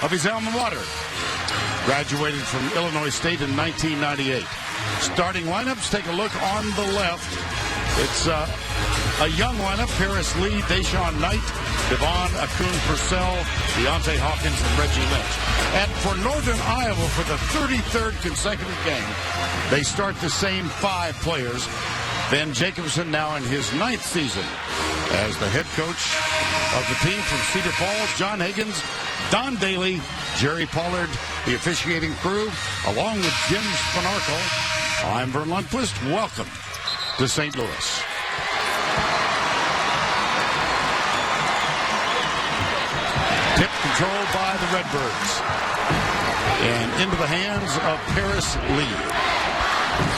of his alma mater. Graduated from Illinois State in 1998. Starting lineups, take a look on the left. It's a young lineup: Paris Lee, Deshaun Knight, Devon Akun-Purcell, Deontay Hawkins, and Reggie Lynch. And for Northern Iowa, for the 33rd consecutive game, they start the same 5 players. Ben Jacobson now in his 9th season as the head coach of the team from Cedar Falls. John Higgins, Don Daly, Jerry Pollard, the officiating crew, along with Jim Spanarkel. I'm Vern Lundquist. Welcome to St. Louis. Tip controlled by the Redbirds. And into the hands of Paris Lee.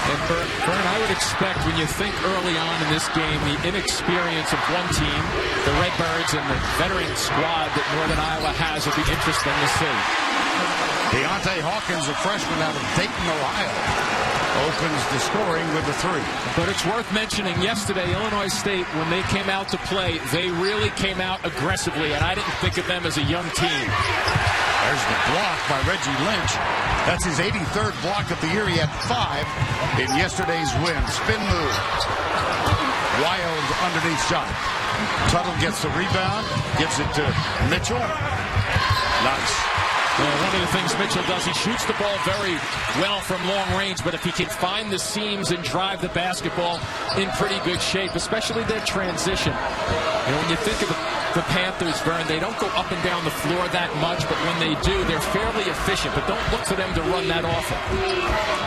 And Vern, I would expect when you think early on in this game, the inexperience of one team, the Redbirds, and the veteran squad that Northern Iowa has will be interesting to see. Deontay Hawkins, a freshman out of Dayton, Ohio, opens the scoring with a 3. But it's worth mentioning yesterday, Illinois State, when they came out to play, they really came out aggressively, and I didn't think of them as a young team. There's the block by Reggie Lynch. That's his 83rd block of the year. He had 5 in yesterday's win. Spin move. Wild underneath shot. Tuttle gets the rebound, gives it to Mitchell. Nice. Well, one of the things Mitchell does, he shoots the ball very well from long range, but if he can find the seams and drive the basketball in pretty good shape, especially their transition. When you think of the Panthers, Vern, they don't go up and down the floor that much, but when they do, they're fairly efficient, but don't look for them to run that often.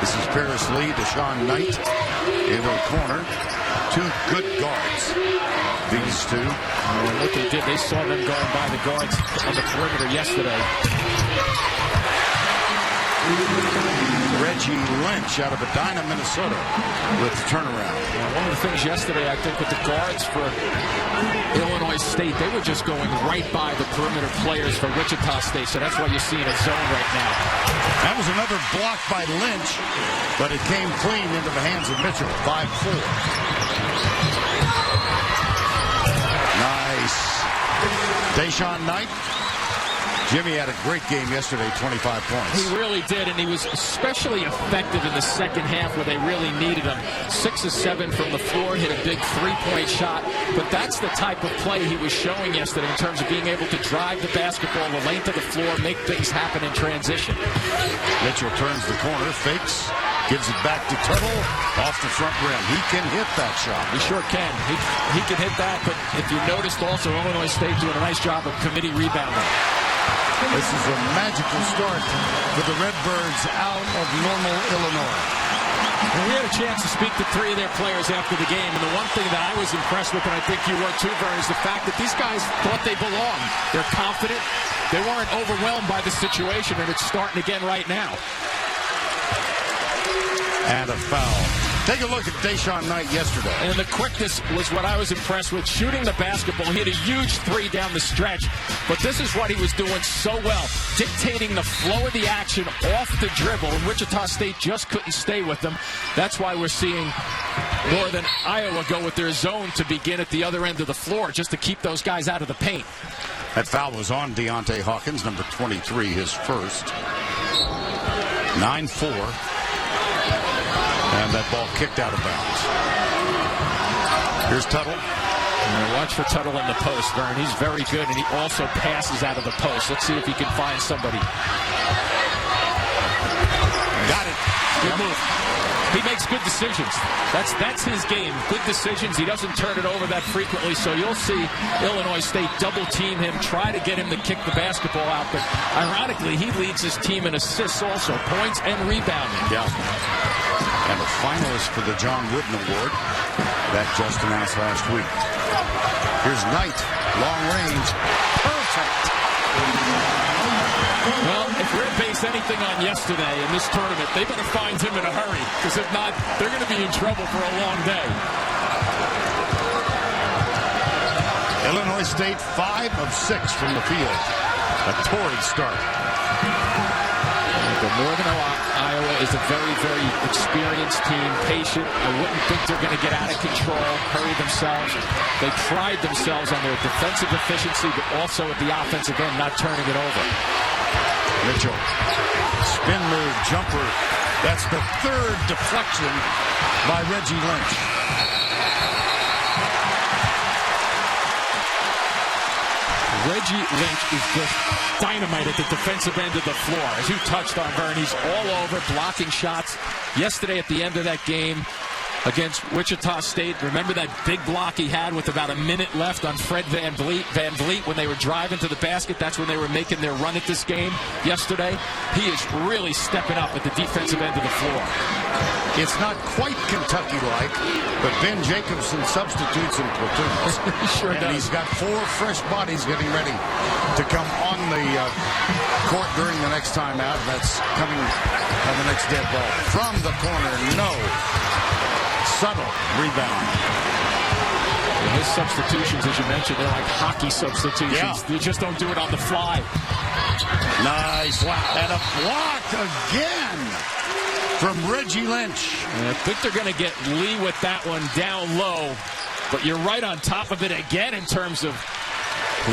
This is Paris Lee, Deshaun Knight into the corner. 2 good guards, these two. And what they did, they saw them going by the guards on the perimeter yesterday. Reggie Lynch out of Edina, Minnesota with the turnaround. One of the things yesterday, I think, with the guards for Illinois State, they were just going right by the perimeter players for Wichita State, so that's why you're seeing a zone right now. That was another block by Lynch, but it came clean into the hands of Mitchell. 5-4. Nice. Deshaun Knight. Jimmy had a great game yesterday, 25 points. He really did, and he was especially effective in the second half where they really needed him. 6 of 7 from the floor, hit a big 3-point shot. But that's the type of play he was showing yesterday in terms of being able to drive the basketball the length of the floor, make things happen in transition. Mitchell turns the corner, fakes, gives it back to Tuttle off the front rim. He can hit that shot. He sure can. He can hit that, but if you noticed also, Illinois State doing a nice job of committee rebounding. This is a magical start for the Redbirds out of Normal, Illinois. And we had a chance to speak to 3 of their players after the game, and the one thing that I was impressed with, and I think you were too, Vern, is the fact that these guys thought they belonged. They're confident. They weren't overwhelmed by the situation, and it's starting again right now. And a foul. Take a look at Deshaun Knight yesterday. And the quickness was what I was impressed with. Shooting the basketball, he hit a huge 3 down the stretch. But this is what he was doing so well, dictating the flow of the action off the dribble. And Wichita State just couldn't stay with them. That's why we're seeing Northern Iowa go with their zone to begin at the other end of the floor, just to keep those guys out of the paint. That foul was on Deontay Hawkins, number 23, his first. 9-4. And that ball kicked out of bounds. Here's Tuttle. Watch for Tuttle in the post, Vern. He's very good, and he also passes out of the post. Let's see if he can find somebody. Got it. Good move. He makes good decisions. That's his game. Good decisions. He doesn't turn it over that frequently, so you'll see Illinois State double-team him, try to get him to kick the basketball out. But ironically, he leads his team in assists also, points and rebounding. Yeah. And a finalist for the John Wooden Award that just announced last week. Here's Knight, long range, perfect. Well, if we're to base anything on yesterday in this tournament, they better find him in a hurry, because if not, they're going to be in trouble for a long day. Illinois State 5 of 6 from the field. A torrid start. But Northern Iowa is a very, very experienced team, patient. I wouldn't think they're going to get out of control, hurry themselves. They pride themselves on their defensive efficiency, but also at the offensive end, not turning it over. Mitchell. Spin move, jumper. That's the third deflection by Reggie Lynch. Reggie Lynch is just dynamite at the defensive end of the floor. As you touched on, Vern, he's all over blocking shots. Yesterday at the end of that game against Wichita State, remember that big block he had with about a minute left on Fred Van Vliet when they were driving to the basket? That's when they were making their run at this game yesterday. He is really stepping up at the defensive end of the floor. It's not quite Kentucky-like, but Ben Jacobson substitutes in platoons. He sure and does. He's got 4 fresh bodies getting ready to come on the court during the next time out. That's coming on the next dead ball. From the corner, no. Subtle rebound. And his substitutions, as you mentioned, they're like hockey substitutions. Yeah. They just don't do it on the fly. Nice. Wow. And a block again from Reggie Lynch. And I think they're going to get Lee with that one down low. But you're right on top of it again in terms of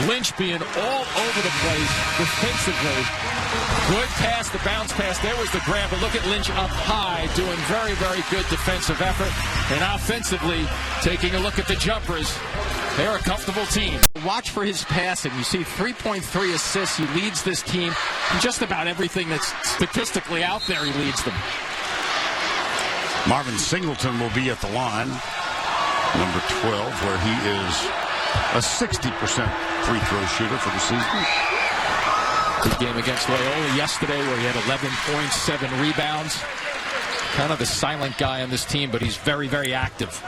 Lynch being all over the place defensively. Good pass, the bounce pass. There was the grab. But look at Lynch up high, doing very, very good defensive effort. And offensively, taking a look at the jumpers. They're a comfortable team. Watch for his passing. You see 3.3 assists. He leads this team in just about everything that's statistically out there. He leads them. Marvin Singleton will be at the line, number 12, where he is a 60% free throw shooter for the season. Good game against Loyola yesterday where he had 11 points, 7 rebounds. Kind of the silent guy on this team, but he's very, very active.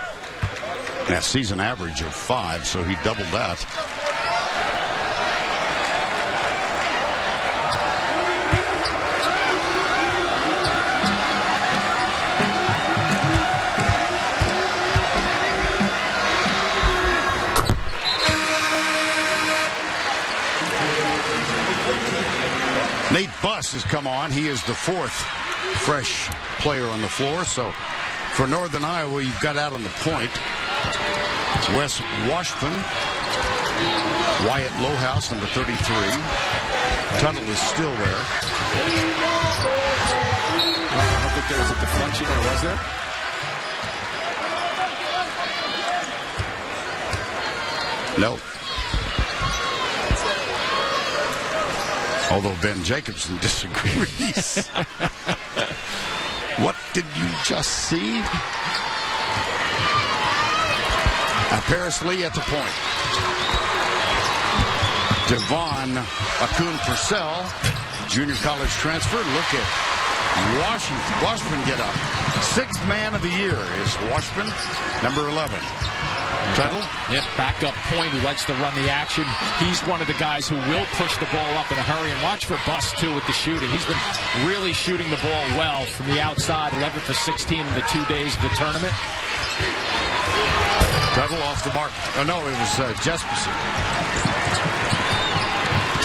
That season average of 5, so he doubled that. Nate Buss has come on. He is the 4th fresh player on the floor. So for Northern Iowa, you've got out on the point Wes Washburn, Wyatt Lohaus, number 33. Tuttle is still there. I don't think there was a deflection, or was there? No. Although Ben Jacobson disagrees. What did you just see? Paris Lee at the point. Devon Akun-Purcell, junior college transfer. Look at Washburn get up. 6th man of the year is Washburn, number 11. Tuttle? Yeah, backup point who likes to run the action. He's one of the guys who will push the ball up in a hurry. And watch for Buss, too, with the shooting. He's been really shooting the ball well from the outside. 11 for 16 in the 2 days of the tournament. Tuttle off the mark. Oh, no, it was Jesperson.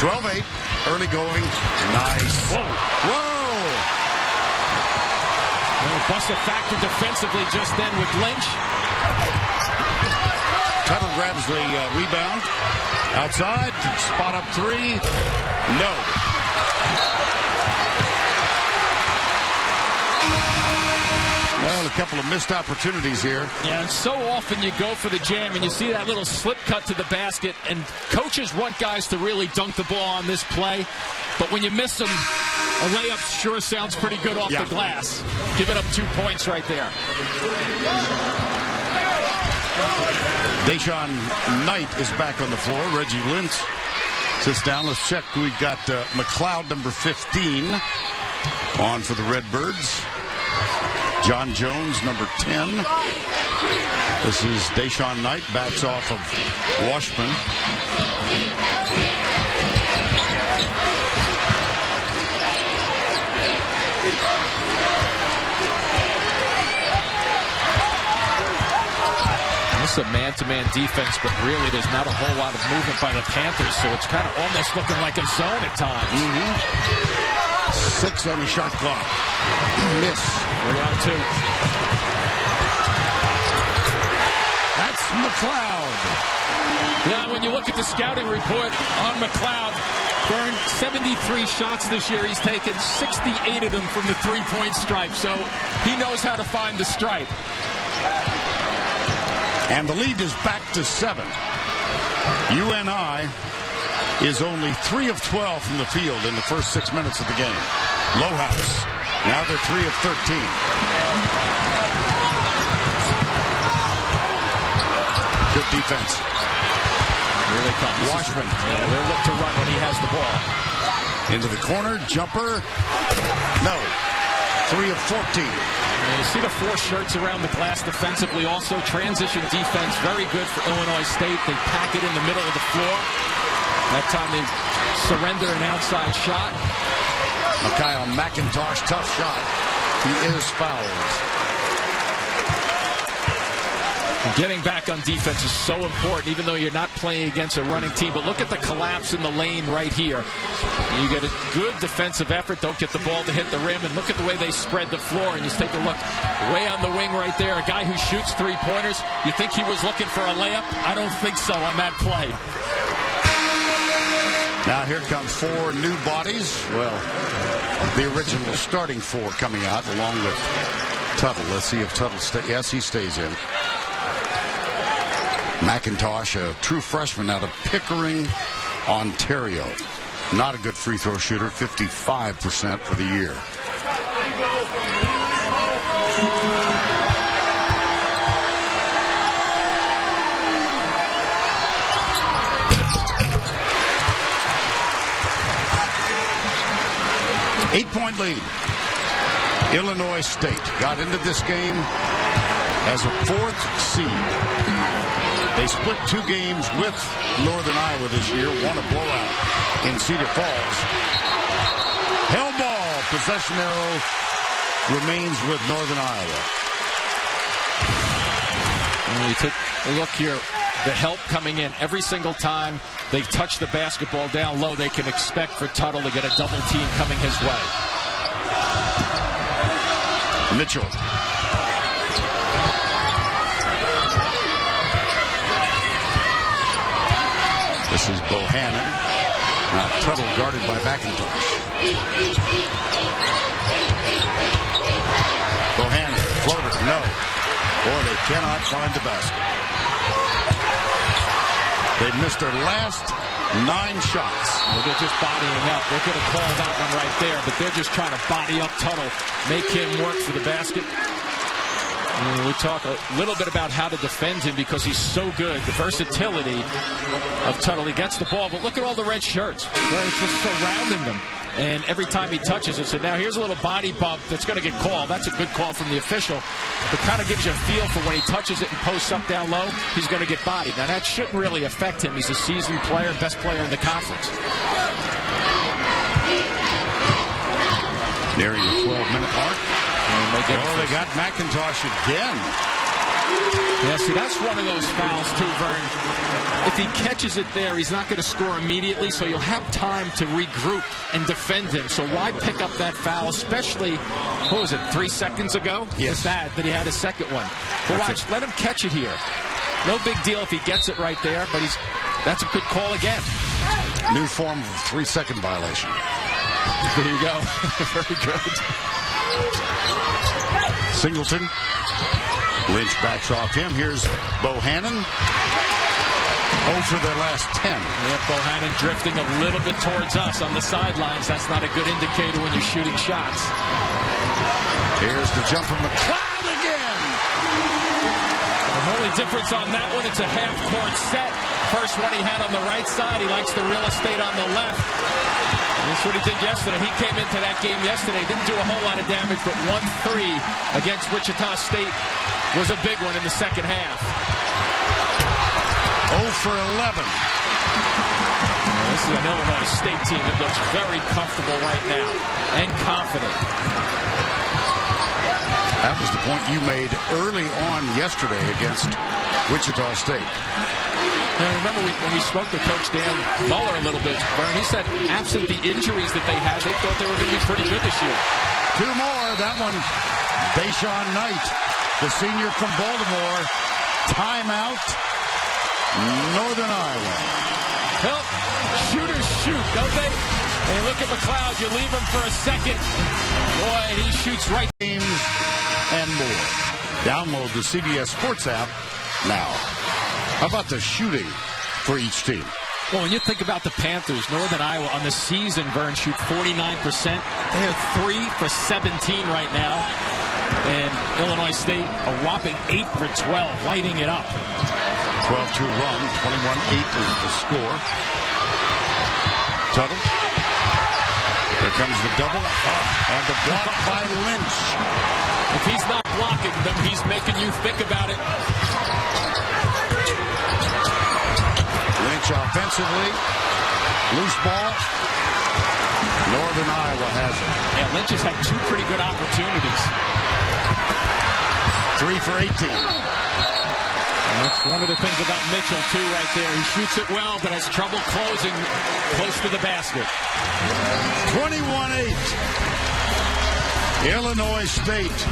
12-8. Early going. Nice. Whoa. Whoa. Well, Buss a factor defensively just then with Lynch. Tuttle grabs the rebound. Outside. Spot up 3. No. Well, a couple of missed opportunities here. Yeah, and so often you go for the jam and you see that little slip cut to the basket, and coaches want guys to really dunk the ball on this play. But when you miss them, a layup sure sounds pretty good off the glass. Give it up 2 points right there. Deshaun Knight is back on the floor. Reggie Lynch sits down. Let's check. We've got McLeod, number 15, on for the Redbirds. John Jones, number 10. This is Deshaun Knight, backs off of Washburn. This is a man-to-man defense, but really there's not a whole lot of movement by the Panthers, so it's kind of almost looking like a zone at times. 6 on the shot clock. Miss. We're on 2. That's McLeod. Now, when you look at the scouting report on McLeod, Burned 73 shots this year. He's taken 68 of them from the three-point stripe, so he knows how to find the stripe. And the lead is back to 7. UNI is only 3 of 12 from the field in the first 6 minutes of the game. Lowhouse, now they're 3 of 13. Good defense. Here they come. Washburn. They'll look to run when he has the ball. Into the corner, jumper. No. 3 of 14. And you see the 4 shirts around the glass defensively. Also, transition defense, very good for Illinois State. They pack it in the middle of the floor. That time they surrender an outside shot. Mikhail McIntosh, tough shot. He is fouled. Getting back on defense is so important, even though you're not playing against a running team. But look at the collapse in the lane right here. You get a good defensive effort, don't get the ball to hit the rim, and look at the way they spread the floor. And just take a look way on the wing right there. A guy who shoots three-pointers. You think he was looking for a layup? I don't think so on that play. Now here come 4 new bodies. Well, the original starting 4 coming out along with Tuttle. Let's see if Tuttle stays. Yes, he stays in. McIntosh, a true freshman out of Pickering, Ontario. Not a good free throw shooter, 55% for the year. Eight-point lead. Illinois State got into this game as a 4th seed. They split 2 games with Northern Iowa this year, won a blowout in Cedar Falls. Hell ball, possession arrow remains with Northern Iowa. And you took a look here, the help coming in every single time they touch the basketball down low. They can expect for Tuttle to get a double team coming his way. Mitchell. This is Bohannon. Now Tuttle guarded by McIntosh. Bohannon, floater, no. Boy, they cannot find the basket. They missed their last 9 shots. Well, they're just bodying up. They're going to call that one right there, but they're just trying to body up Tuttle, make him work for the basket. And we talk a little bit about how to defend him because he's so good. The versatility of Tuttle. He gets the ball, but look at all the red shirts. They're just surrounding them. And every time he touches it, so now here's a little body bump that's going to get called. That's a good call from the official. But kind of gives you a feel for when he touches it and posts up down low, he's going to get bodied. Now that shouldn't really affect him. He's a seasoned player, best player in the conference. Nearing the 12-minute mark. They got McIntosh again. Yeah, see, that's one of those fouls, too, Vern. If he catches it there, he's not going to score immediately, so you'll have time to regroup and defend him. So why pick up that foul, especially, what was it, 3 seconds ago? Yes. It's that he had a second one. But watch, let him catch it here. No big deal if he gets it right there, but that's a good call again. New form of 3-second violation. There you go. Very good. Singleton. Lynch backs off him. Here's Bohannon. 0 for their last 10. Yeah, Bohannon drifting a little bit towards us on the sidelines. That's not a good indicator when you're shooting shots. Here's the jump from McLeod again. The only difference on that one, it's a half-court set. First one he had on the right side. He likes the real estate on the left. And that's what he did yesterday. He came into that game yesterday. Didn't do a whole lot of damage, but 1-3 against Wichita State was a big one in the second half. 0 for 11. This is an Illinois State team that looks very comfortable right now and confident. That was the point you made early on yesterday against Wichita State. Now, remember when we spoke to Coach Dan Muller a little bit, Vern, he said absent the injuries that they had, they thought they were going to be pretty good this year. 2 more. That one, Deshaun Knight, the senior from Baltimore. Timeout, Northern Iowa. Well, shooters shoot, don't they? Hey, look at McLeod. You leave him for a second. Boy, he shoots right. Games and more. Download the CBS Sports app now. How about the shooting for each team? Well, when you think about the Panthers, Northern Iowa on the season, Vern, shoot 49%. They are 3 for 17 right now. And Illinois State, a whopping 8 for 12, lighting it up. 12-2 run, 21-8 is the score. Tuttle. Here comes the double. And the block by Lynch. If he's not blocking them, he's making you think about it. Lynch offensively. Loose ball. Northern Iowa has it. Yeah, Lynch has had 2 pretty good opportunities. 3 for 18. And that's one of the things about Mitchell, too, right there. He shoots it well, but has trouble closing close to the basket. 21-8. Illinois State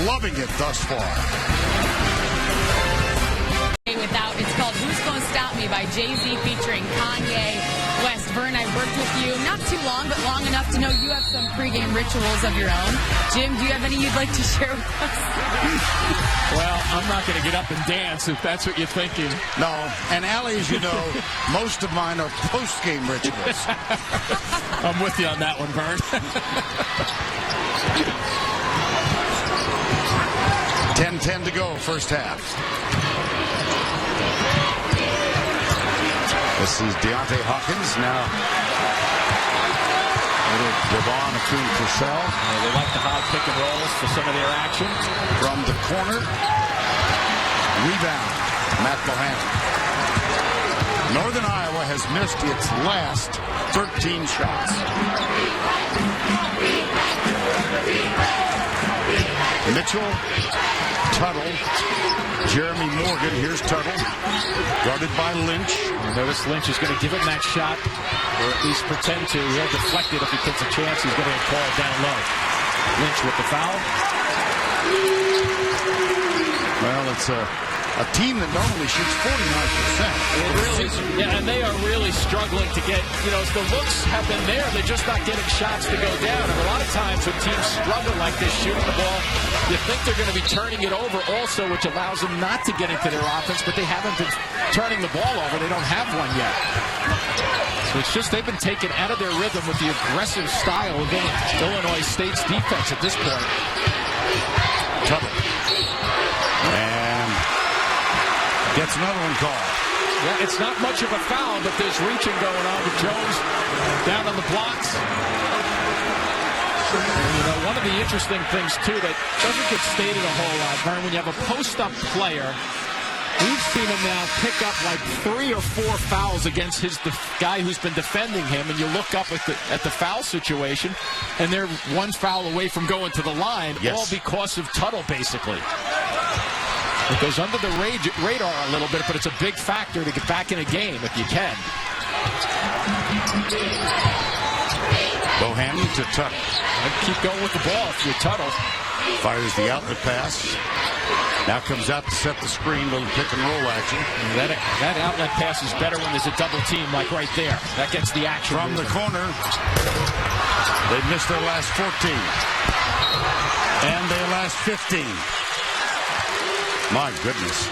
loving it thus far. It's called Who's Gonna Stop Me by Jay-Z featuring Kanye West. Vern, I've worked with you not too long, but long enough to know you have some pregame rituals of your own. Jim, do you have any you'd like to share with us? Well, I'm not going to get up and dance if that's what you're thinking. No, and Allie, as you know, most of mine are post-game rituals. I'm with you on that one, Vern. 10-10 to go, first half. This is Deontay Hawkins now. Devon Akun-Purcell. They like the high pick and rolls for some of their action. From the corner. Rebound. Matt Bohannon. Northern Iowa has missed its last 13 shots. Mitchell, Tuttle, Jeremy Morgan. Here's Tuttle, guarded by Lynch. Notice Lynch is going to give him that shot, or at least pretend to. He'll deflect it if he gets a chance. He's going to get called down low. Lynch with the foul. Well, it's a team that normally shoots 49%. It really is. Yeah, and they are really struggling to get, the looks have been there. They're just not getting shots to go down. And a lot of times when teams struggle like this shooting the ball, you think they're going to be turning it over also, which allows them not to get into their offense, but they haven't been turning the ball over. They don't have one yet. So it's just they've been taken out of their rhythm with the aggressive style of Illinois State's defense at this point. Tuttle. And gets another one called. Yeah, it's not much of a foul, but there's reaching going on with Jones down on the blocks. And, one of the interesting things, too, that doesn't get stated a whole lot, Vern, when you have a post-up player, we've seen him now pick up like 3 or 4 fouls against his guy who's been defending him, and you look up at the foul situation, and they're 1 foul away from going to the line, all because of Tuttle, basically. It goes under the radar a little bit, but it's a big factor to get back in a game if you can. Bohannon to Tuttle. And keep going with the ball if you're Tuttle. Fires the outlet pass. Now comes out to set the screen, little pick and roll action. That outlet pass is better when there's a double team like right there. That gets the action. From the corner, they missed their last 14. And their last 15. My goodness.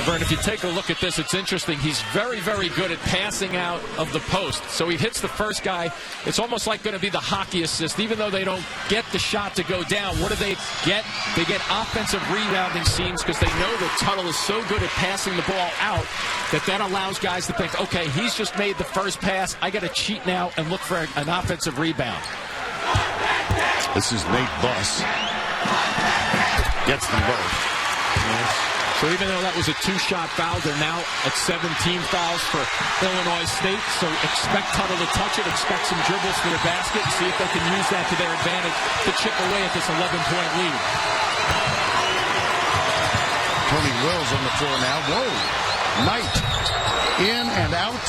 Vern, if you take a look at this, it's interesting. He's very, very good at passing out of the post. So he hits the first guy. It's almost like going to be the hockey assist. Even though they don't get the shot to go down, what do they get? They get offensive rebounding seams because they know that Tuttle is so good at passing the ball out that allows guys to think, okay, he's just made the first pass. I got to cheat now and look for an offensive rebound. This is Nate Buss. Gets them both. Yes. So even though that was a 2-shot foul, they're now at 17 fouls for Illinois State. So expect Tuttle to touch it, expect some dribbles for the basket, and see if they can use that to their advantage to chip away at this 11-point lead. Tony Wells on the floor now. Whoa. Knight in and out.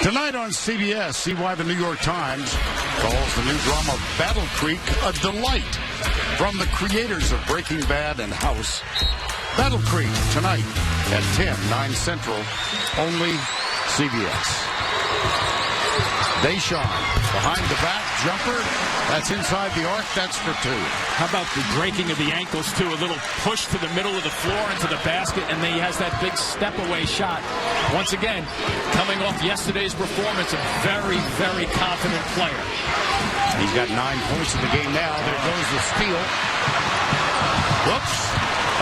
Tonight on CBS, see why the New York Times calls the new drama Battle Creek a delight. from the creators of Breaking Bad and House. Battle Creek tonight at 10, 9 Central, only CBS. Deshaun, behind the back, jumper. That's inside the arc. That's for 2. How about the breaking of the ankles, too? A little push to the middle of the floor into the basket, and then he has that big step-away shot. Once again, coming off yesterday's performance, a very, very confident player. He's got 9 points in the game now. There goes the steal. Whoops.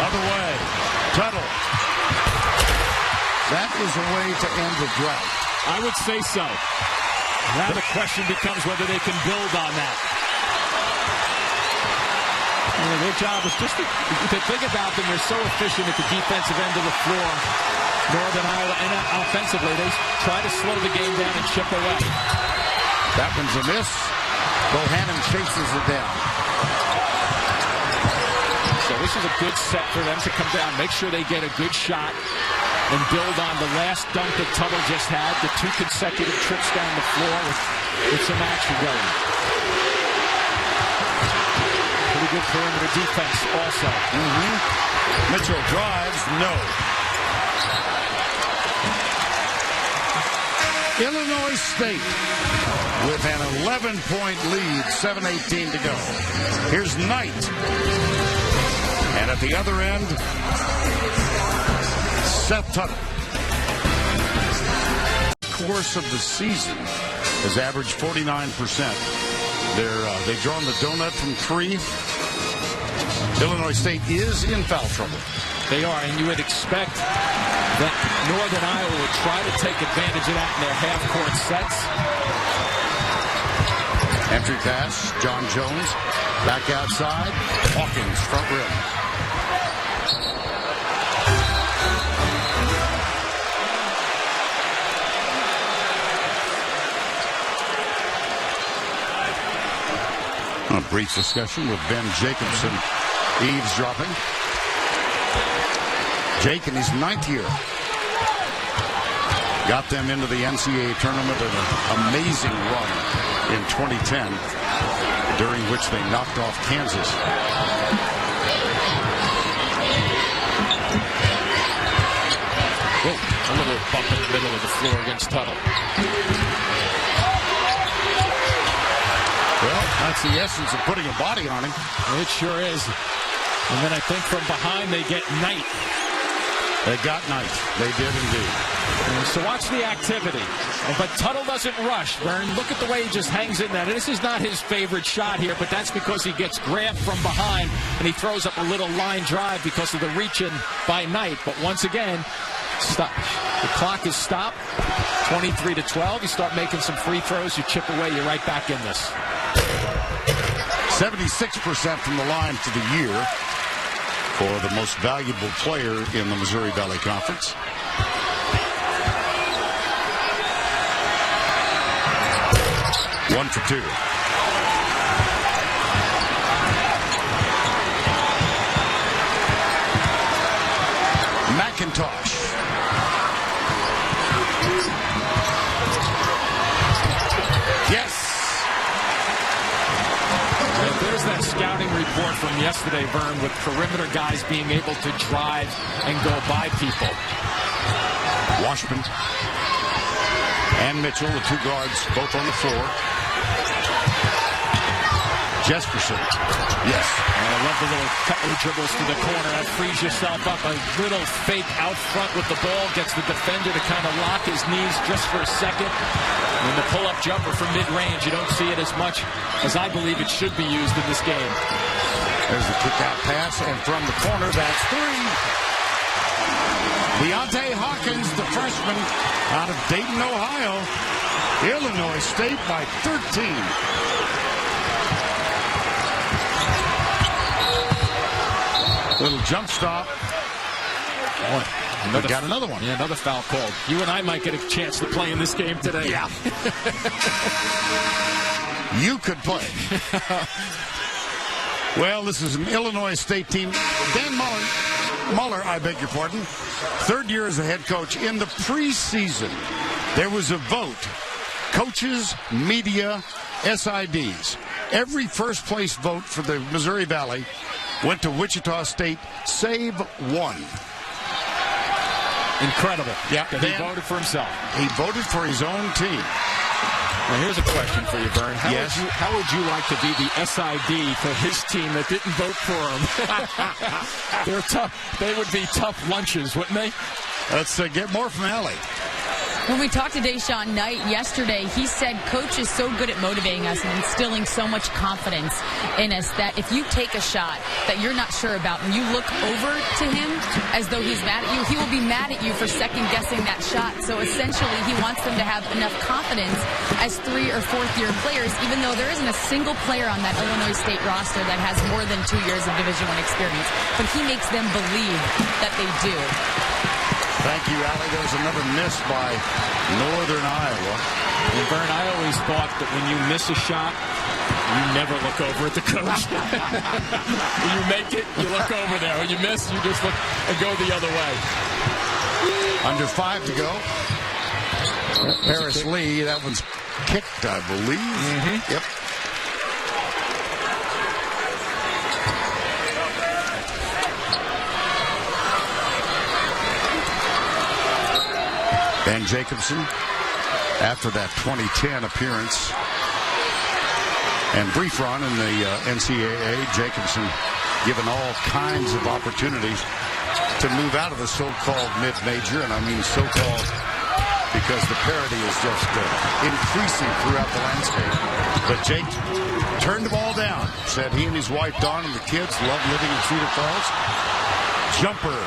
Other way. Tuttle. That is a way to end the drought. I would say so. Now the question becomes whether they can build on that. Their job is just to think about them. They're so efficient at the defensive end of the floor. Northern Iowa, and offensively, they try to slow the game down and chip away. That one's a miss. Bohannon chases it down. So this is a good set for them to come down, make sure they get a good shot, and build on the last dunk that Tuttle just had, the 2 consecutive trips down the floor with some action going. Pretty good perimeter defense also. Mitchell drives, no. Illinois State with an 11-point lead, 7:18 to go. Here's Knight. And at the other end, Seth Tuttle. Course of the season has averaged 49%. They've drawn the donut from 3. Illinois State is in foul trouble. They are, and you would expect that Northern Iowa would try to take advantage of that in their half-court sets. Entry pass, John Jones, back outside, Hawkins, front rim. A brief discussion with Ben Jacobson, eavesdropping. Jake in his 9th year got them into the NCAA tournament in an amazing run in 2010, during which they knocked off Kansas. Whoa, a little bump in the middle of the floor against Tuttle. Well, that's the essence of putting a body on him. It sure is. And then I think from behind they get Knight. They got Knight. They did indeed. So watch the activity. But Tuttle doesn't rush. Vern, look at the way he just hangs in there. This is not his favorite shot here, but that's because he gets grabbed from behind and he throws up a little line drive because of the reach in by Knight. But once again, stop. The clock is stopped. 23-12. You start making some free throws, you chip away, you're right back in this. 76% from the line for the year for the most valuable player in the Missouri Valley Conference. One for 2. McIntosh. Yes. There's that scouting report from yesterday, Vern, with perimeter guys being able to drive and go by people. Washburn and Mitchell, the 2 guards, both on the floor. Jesperson. Yes. And I love the little couple of dribbles to the corner. That frees yourself up. A little fake out front with the ball. Gets the defender to kind of lock his knees just for a second. And the pull-up jumper from mid-range, you don't see it as much as I believe it should be used in this game. There's the kick-out pass, and from the corner, that's 3. Deontay Hawkins, the freshman out of Dayton, Ohio. Illinois State by 13. Little jump stop. Boy, got another one. Yeah, another foul called. You and I might get a chance to play in this game today. Yeah. You could play. Well, this is an Illinois State team. Dan Muller, I beg your pardon, 3rd year as a head coach. In the preseason, there was a vote. Coaches, media, SIDs. Every first place vote for the Missouri Valley went to Wichita State, save one. Incredible. Yeah, he voted for himself. He voted for his own team. Now, here's a question for you, Vern. Yes? How would you like to be the SID for his team that didn't vote for him? They're tough. They would be tough lunches, wouldn't they? Let's get more from Allie. When we talked to Deshaun Knight yesterday, he said Coach is so good at motivating us and instilling so much confidence in us that if you take a shot that you're not sure about and you look over to him as though he's mad at you, he will be mad at you for second-guessing that shot. So essentially, he wants them to have enough confidence as 3- or 4th-year players, even though there isn't a single player on that Illinois State roster that has more than 2 years of Division I experience. But he makes them believe that they do. Thank you, Allie. There's another miss by Northern Iowa. And Vern, I always thought that when you miss a shot, you never look over at the coach. When you make it, you look over there. When you miss, you just look and go the other way. Under 5 to go. Harris Lee, that one's kicked, I believe. Mm-hmm. Yep. Ben Jacobson, after that 2010 appearance and brief run in the NCAA, Jacobson given all kinds of opportunities to move out of the so-called mid-major, and I mean so-called because the parity is just increasing throughout the landscape. But Jake turned the ball down, said he and his wife Dawn and the kids love living in Cedar Falls. Jumper.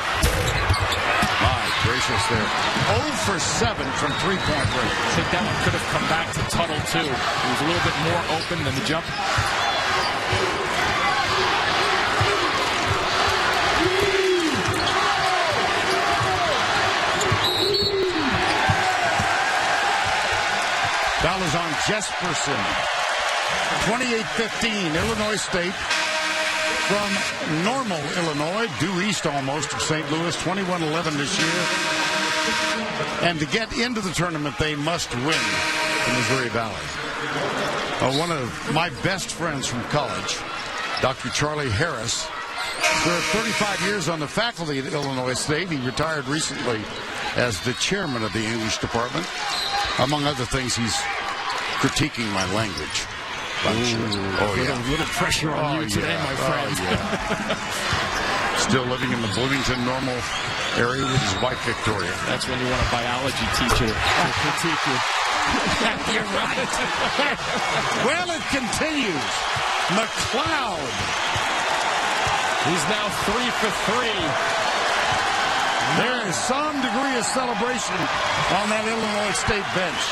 My gracious there. 0 for 7 from three-point range. I think that one could have come back to Tuttle, too. He was a little bit more open than the jump. Foul is on Jesperson. 28-15, Illinois State. From Normal, Illinois, due east almost of St. Louis, 21-11 this year. And to get into the tournament, they must win the Missouri Valley. One of my best friends from college, Dr. Charlie Harris, served 35 years on the faculty at Illinois State. He retired recently as the chairman of the English department. Among other things, he's critiquing my language. Oh, yeah. A little pressure on you today, my friend. Still living in the Bloomington Normal area with his wife, Victoria. That's when you want a biology teacher to critique you. You're right. Well, it continues. McLeod. He's now 3 for 3. There is some degree of celebration on that Illinois State bench.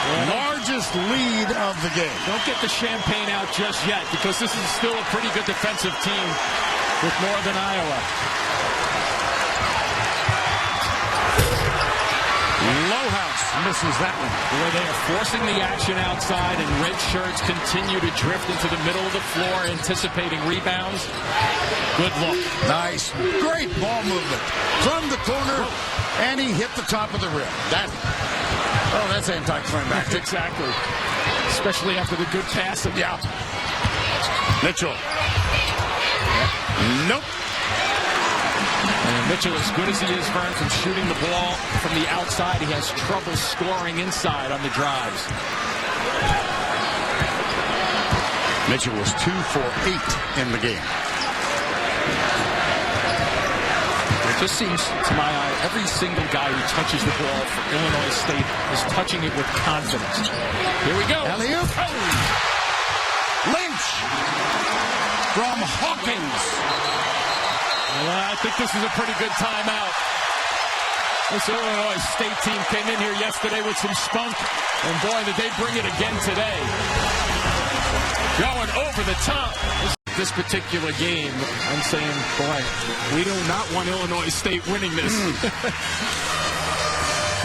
Largest lead of the game. Don't get the champagne out just yet, because this is still a pretty good defensive team with Northern Iowa. Lowhouse misses that one. Where they are forcing the action outside, and red shirts continue to drift into the middle of the floor, anticipating rebounds. Good look. Nice. Great ball movement. From the corner, and he hit the top of the rim. That's anticlimactic. Exactly. Especially after the good pass. Yeah. Mitchell. Nope. And Mitchell, as good as he is, Vern, from shooting the ball from the outside, he has trouble scoring inside on the drives. Mitchell was 2 for 8 in the game. It just seems, to my eye, every single guy who touches the ball for Illinois State is touching it with confidence. Here we go. Alley-oop. Oh. Lynch from Hawkins. Well, I think this is a pretty good timeout. This Illinois State team came in here yesterday with some spunk, and boy, did they bring it again today. Going over the top. This particular game, I'm saying, boy, we do not want Illinois State winning this.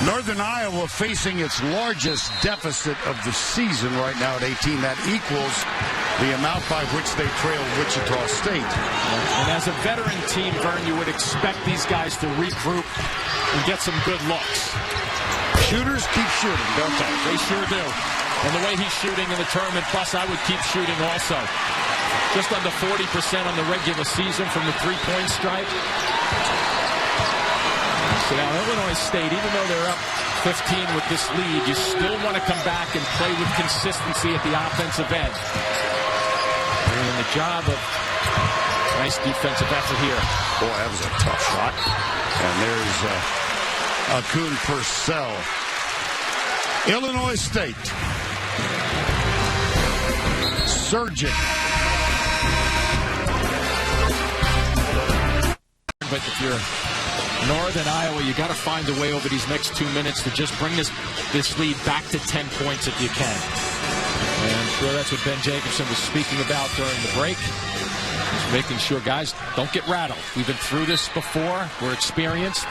Northern Iowa facing its largest deficit of the season right now at 18. That equals the amount by which they trail Wichita State. And as a veteran team, Vern, you would expect these guys to regroup and get some good looks. Shooters keep shooting, don't they? They sure do. And the way he's shooting in the tournament, plus I would keep shooting also. Just under 40% on the regular season from the three-point stripe. So now Illinois State, even though they're up 15 with this lead, you still want to come back and play with consistency at the offensive end. And the job of nice defensive effort here. Boy, that was a tough shot. And there's Akun Purcell. Illinois State surging. But if you're Northern Iowa, you got to find a way over these next 2 minutes to just bring this lead back to 10 points if you can. And I'm sure that's what Ben Jacobson was speaking about during the break. Just making sure guys don't get rattled. We've been through this before. We're experienced.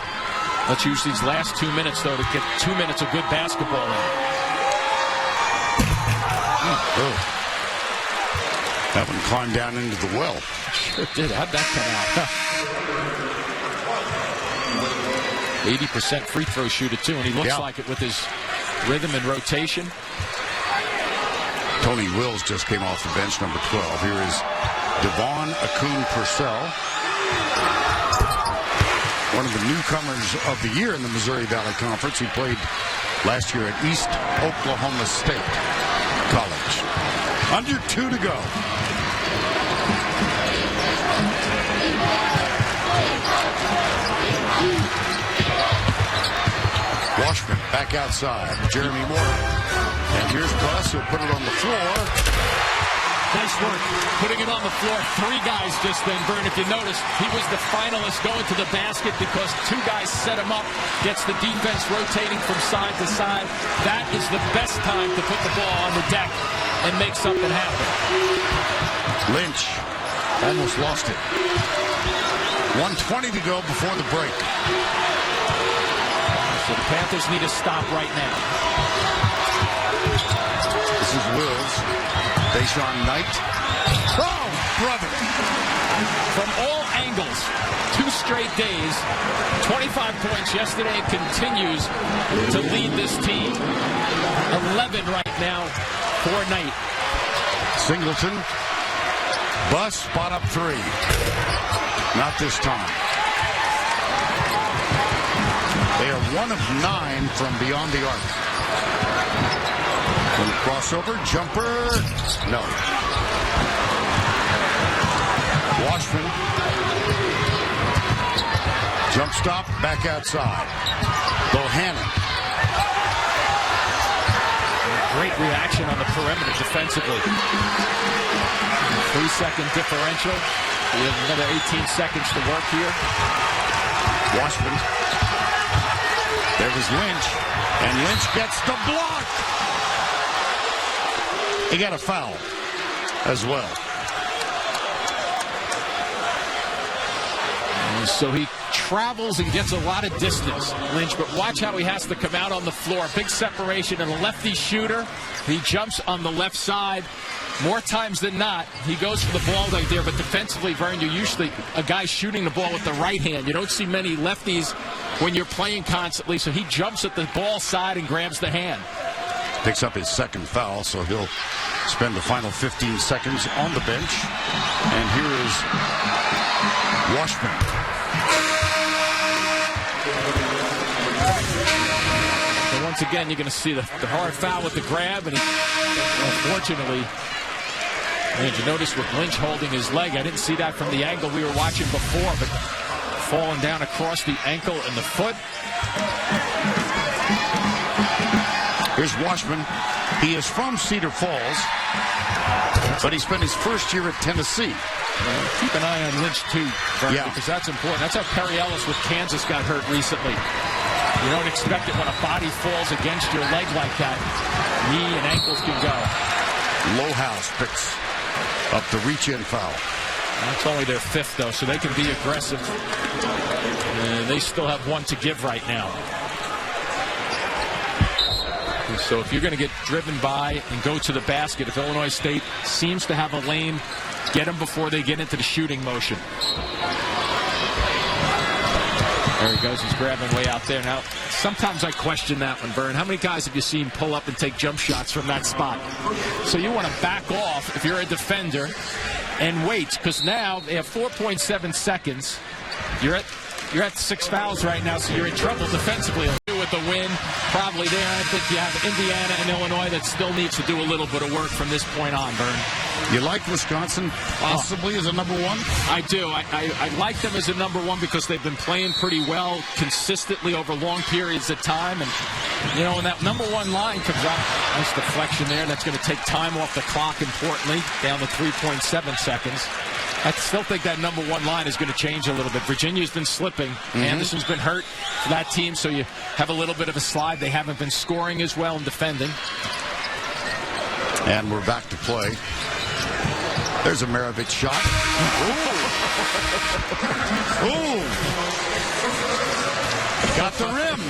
Let's use these last 2 minutes, though, to get 2 minutes of good basketball in. That one climbed down into the well. Sure did. How'd that come out? 80% free throw shooter, too, and he looks like it with his rhythm and rotation. Tony Wills just came off the bench, number 12. Here is Devon Akun Purcell, one of the newcomers of the year in the Missouri Valley Conference. He played last year at East Oklahoma State College. Under 2 to go. Washburn back outside. Jeremy Moore. And here's Buss. He'll put it on the floor. Nice work putting it on the floor. 3 guys just then, Vern. If you notice, he was the finalist going to the basket because 2 guys set him up. Gets the defense rotating from side to side. That is the best time to put the ball on the deck and make something happen. Lynch almost lost it. 1:20 to go before the break. So the Panthers need to stop right now. This is Wills. Deshaun Knight. Oh, brother. From all angles, 2 straight days, 25 points yesterday, continues to lead this team. 11 right now for Knight. Singleton. Buss, spot up 3. Not this time. They are 1 of 9 from beyond the arc. One crossover, jumper, no. Washburn. Jump stop, back outside. Bohannon. Great reaction on the perimeter defensively. 3-second differential. We have another 18 seconds to work here. Washburn. There was Lynch, and Lynch gets the block. He got a foul as well. And so he travels and gets a lot of distance, Lynch, but watch how he has to come out on the floor. Big separation and a lefty shooter. He jumps on the left side. More times than not, he goes for the ball right there, but defensively, Vern, you're usually a guy shooting the ball with the right hand. You don't see many lefties when you're playing constantly, so he jumps at the ball side and grabs the hand. Picks up his second foul, so he'll spend the final 15 seconds on the bench. And here is Washburn. And once again, you're going to see the hard foul with the grab, and unfortunately, and you notice with Lynch holding his leg, I didn't see that from the angle we were watching before, but falling down across the ankle and the foot. Here's Washburn. He is from Cedar Falls, but he spent his first year at Tennessee. Keep an eye on Lynch, too, Vern, because that's important. That's how Perry Ellis with Kansas got hurt recently. You don't expect it when a body falls against your leg like that. Knee and ankles can go. Lowhouse picks up the reach-in foul. That's only their 5th, though, so they can be aggressive. And they still have 1 to give right now. So if you're going to get driven by and go to the basket, if Illinois State seems to have a lane, get them before they get into the shooting motion. There he goes. He's grabbing way out there. Now, sometimes I question that one, Vern. How many guys have you seen pull up and take jump shots from that spot? So you want to back off if you're a defender and wait, because now they have 4.7 seconds. You're at 6 fouls right now, so you're in trouble defensively. With the win, probably there. I think you have Indiana and Illinois that still needs to do a little bit of work from this point on, Vern. You like Wisconsin possibly as a number one? I do. I like them as a number one because they've been playing pretty well consistently over long periods of time. And, you know, when that number one line comes out, nice deflection there. That's going to take time off the clock, importantly, down to 3.7 seconds. I still think that number one line is going to change a little bit. Virginia's been slipping. Anderson's been hurt for that team, so you have a little bit of a slide. They haven't been scoring as well and defending. And we're back to play. There's a Maravich shot. Ooh. Ooh. Got the rim.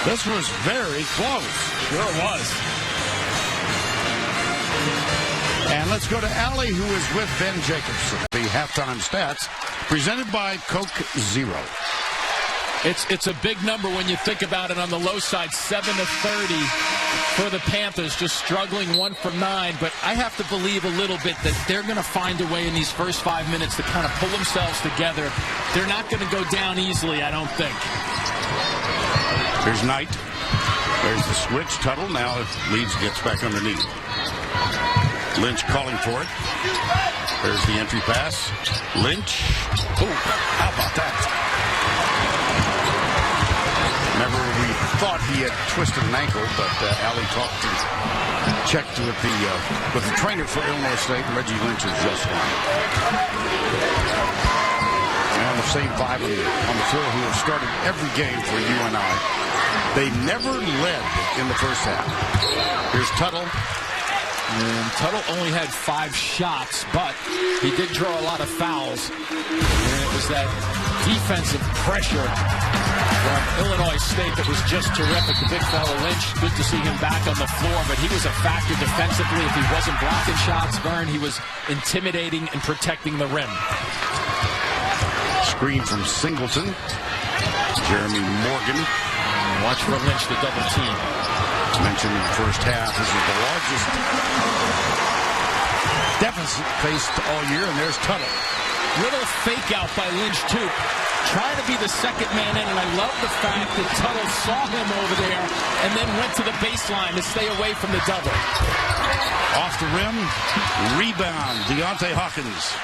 This was very close. Sure was. And let's go to Allie, who is with Ben Jacobson. The halftime stats presented by Coke Zero. It's a big number when you think about it on the low side. 7 of 30 for the Panthers, just struggling 1 from 9. But I have to believe a little bit that they're going to find a way in these first 5 minutes to kind of pull themselves together. They're not going to go down easily, I don't think. There's Knight. There's the switch. Tuttle now Leeds gets back underneath. Lynch calling for it. There's the entry pass. Lynch. Oh, how about that? Remember, we thought he had twisted an ankle, but Allie checked with the trainer for Illinois State, and Reggie Lynch is just fine. And the same 5 on the floor who have started every game for UNI. They never led in the first half. Here's Tuttle. And Tuttle only had 5 shots, but he did draw a lot of fouls. And it was that defensive pressure from Illinois State that was just terrific. The big fella Lynch, good to see him back on the floor, but he was a factor defensively. If he wasn't blocking shots, Vern, he was intimidating and protecting the rim. Screen from Singleton. Jeremy Morgan. Watch for Lynch to double team. Mentioned in the first half, this is the largest deficit faced all year, and there's Tuttle. Little fake out by Lynch, too. Trying to be the second man in, and I love the fact that Tuttle saw him over there and then went to the baseline to stay away from the double. Off the rim, rebound, Deontay Hawkins.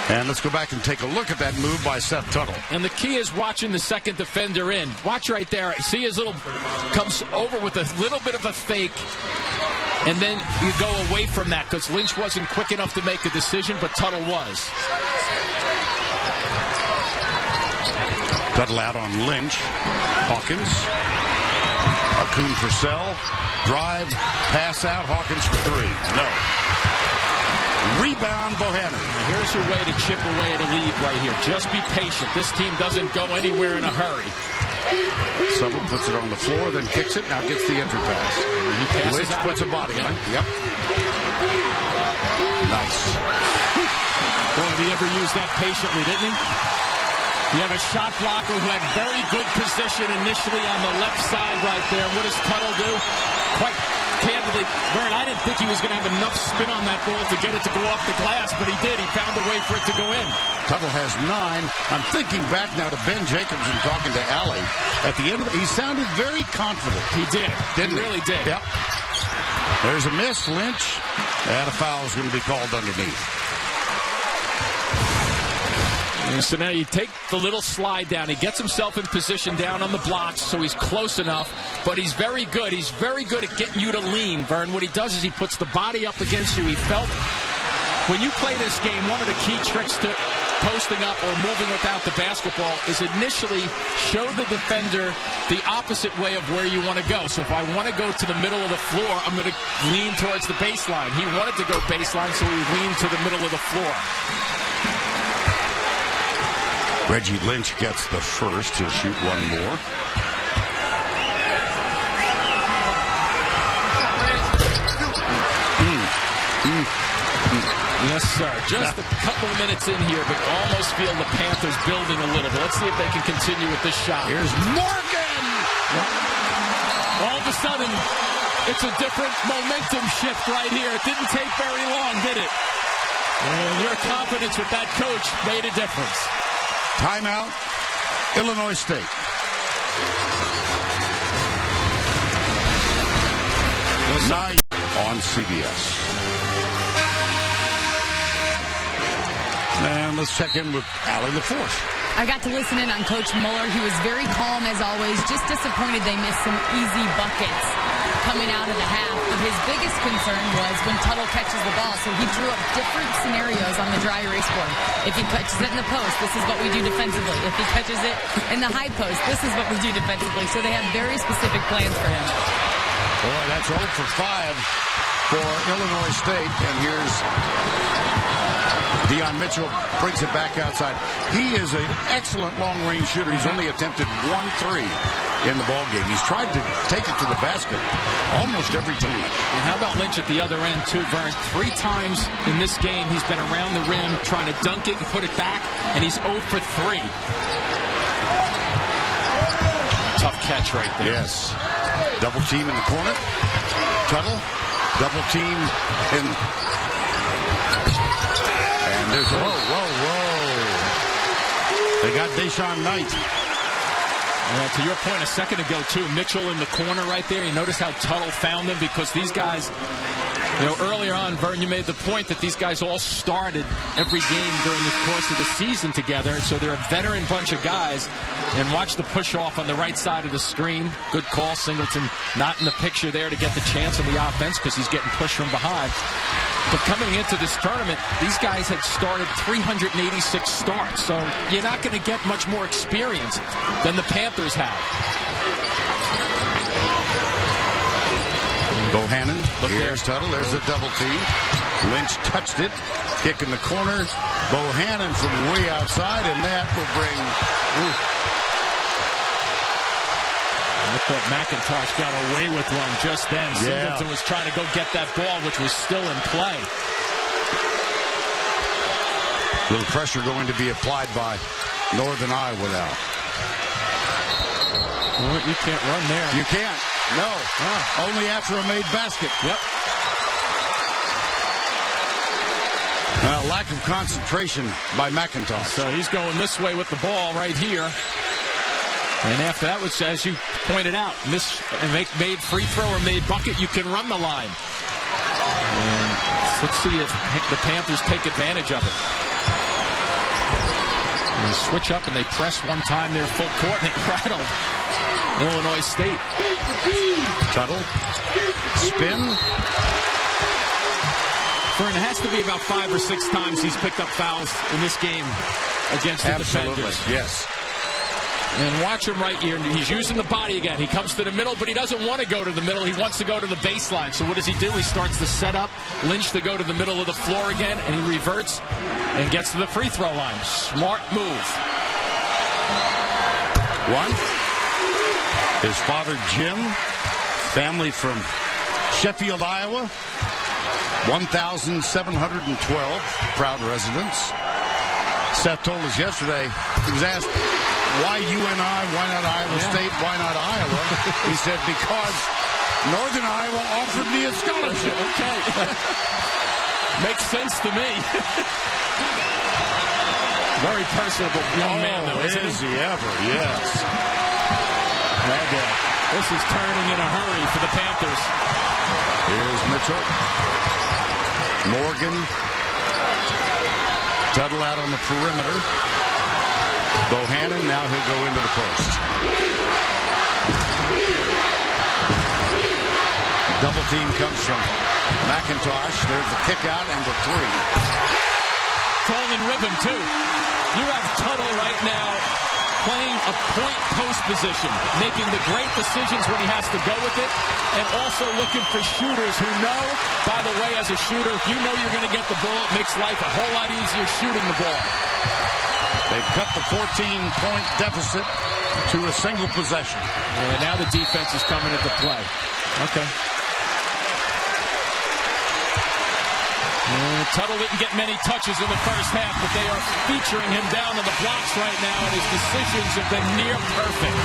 And let's go back and take a look at that move by Seth Tuttle. And the key is watching the second defender in. Watch right there. See his little, comes over with a little bit of a fake. And then you go away from that because Lynch wasn't quick enough to make a decision, but Tuttle was. Tuttle out on Lynch. Hawkins. Akun Purcell. Drive. Pass out. Hawkins for 3. No. Rebound, Bohannon. Here's your way to chip away at a lead right here. Just be patient. This team doesn't go anywhere in a hurry. Someone puts it on the floor, then kicks it, now gets the entry pass. Lynch puts a body on it. Yep. Nice. Boy, he ever used that patiently, didn't he? You have a shot blocker who had very good position initially on the left side right there. What does Tuttle do? Quite candidly, Vern, I didn't think he was going to have enough spin on that ball to get it to go off the glass, but he did. He found a way for it to go in. Tuttle has 9. I'm thinking back now to Ben Jacobson talking to Allie. At the end of it, he sounded very confident. He did. Didn't he? Really did. Yep. There's a miss, Lynch. And a foul is going to be called underneath. And so now you take the little slide down. He gets himself in position down on the blocks, so he's close enough. But he's very good. He's very good at getting you to lean, Vern. What he does is he puts the body up against you. He felt when you play this game, one of the key tricks to posting up or moving without the basketball is initially show the defender the opposite way of where you want to go. So if I want to go to the middle of the floor, I'm going to lean towards the baseline. He wanted to go baseline, so he leaned to the middle of the floor. Reggie Lynch gets the first. He'll shoot one more. Yes, sir. Just a couple of minutes in here, but almost feel the Panthers building a little bit. Let's see if they can continue with this shot. Here's Morgan! All of a sudden, it's a different momentum shift right here. It didn't take very long, did it? And your confidence with that coach made a difference. Timeout, Illinois State. Nine on CBS. And let's check in with Allie LaForce. I got to listen in on Coach Mueller. He was very calm as always, just disappointed they missed some easy buckets coming out of the half. But his biggest concern was when Tuttle catches the ball. So he drew up different scenarios on the dry erase board. If he catches it in the post, this is what we do defensively. If he catches it in the high post, this is what we do defensively. So they have very specific plans for him. Boy, that's 0 for 5 for Illinois State. And here's Deion Mitchell, brings it back outside. He is an excellent long-range shooter. He's only attempted 1 3 in the ballgame. He's tried to take it to the basket almost every time. And how about Lynch at the other end, too, Vern? 3 times in this game he's been around the rim trying to dunk it and put it back, and he's 0 for 3. Tough catch right there. Yes. Double team in the corner. Tuttle. Double team in. And there's whoa. They got Deshaun Knight. To your point a second ago, too, Mitchell in the corner right there. You notice how Tuttle found them because these guys, earlier on, Vern, you made the point that these guys all started every game during the course of the season together. So they're a veteran bunch of guys. And watch the push off on the right side of the screen. Good call. Singleton not in the picture there to get the chance on the offense because he's getting pushed from behind. But coming into this tournament, these guys had started 386 starts. So you're not going to get much more experience than the Panthers have. Bohannon. Here's Tuttle. There's a double team. Lynch touched it. Kick in the corner. Bohannon from way outside, and that will bring. I thought McIntosh got away with one just then. Yeah. Singleton was trying to go get that ball, which was still in play. Little pressure going to be applied by Northern Iowa now. Well, you can't run there. You can't. No. Only after a made basket. Yep. Lack of concentration by McIntosh. So he's going this way with the ball right here. And after that, which, as you pointed out, made free throw or made bucket, you can run the line. And let's see if the Panthers take advantage of it. And they switch up and they press one time their full court and it rattled Illinois State. Tuttle. Spin. Vern, it has to be about 5 or 6 times he's picked up fouls in this game against the defenders. Yes. And watch him right here. He's using the body again. He comes to the middle, but he doesn't want to go to the middle. He wants to go to the baseline. So what does he do? He starts to set up Lynch to go to the middle of the floor again, and he reverts and gets to the free throw line. Smart move. One. His father, Jim, family from Sheffield, Iowa. 1,712 proud residents. Seth told us yesterday, he was asked, why UNI, why not Iowa State, why not Iowa? He said, because Northern Iowa offered me a scholarship. Okay. Makes sense to me. Very personable young man, though, isn't is he ever? Yes. This is turning in a hurry for the Panthers. Here's Mitchell. Morgan. Tuttle out on the perimeter. Bohannon, now he'll go into the post. Double team comes from McIntosh. There's the kick out and the 3. Falling ribbon, too. You have Tuttle right now playing a point post position, making the great decisions when he has to go with it, and also looking for shooters who know, by the way, as a shooter, if you know you're going to get the ball, it makes life a whole lot easier shooting the ball. They've cut the 14-point deficit to a single possession. And now the defense is coming into play. Okay. Tuttle didn't get many touches in the first half, but they are featuring him down on the blocks right now, and his decisions have been near perfect.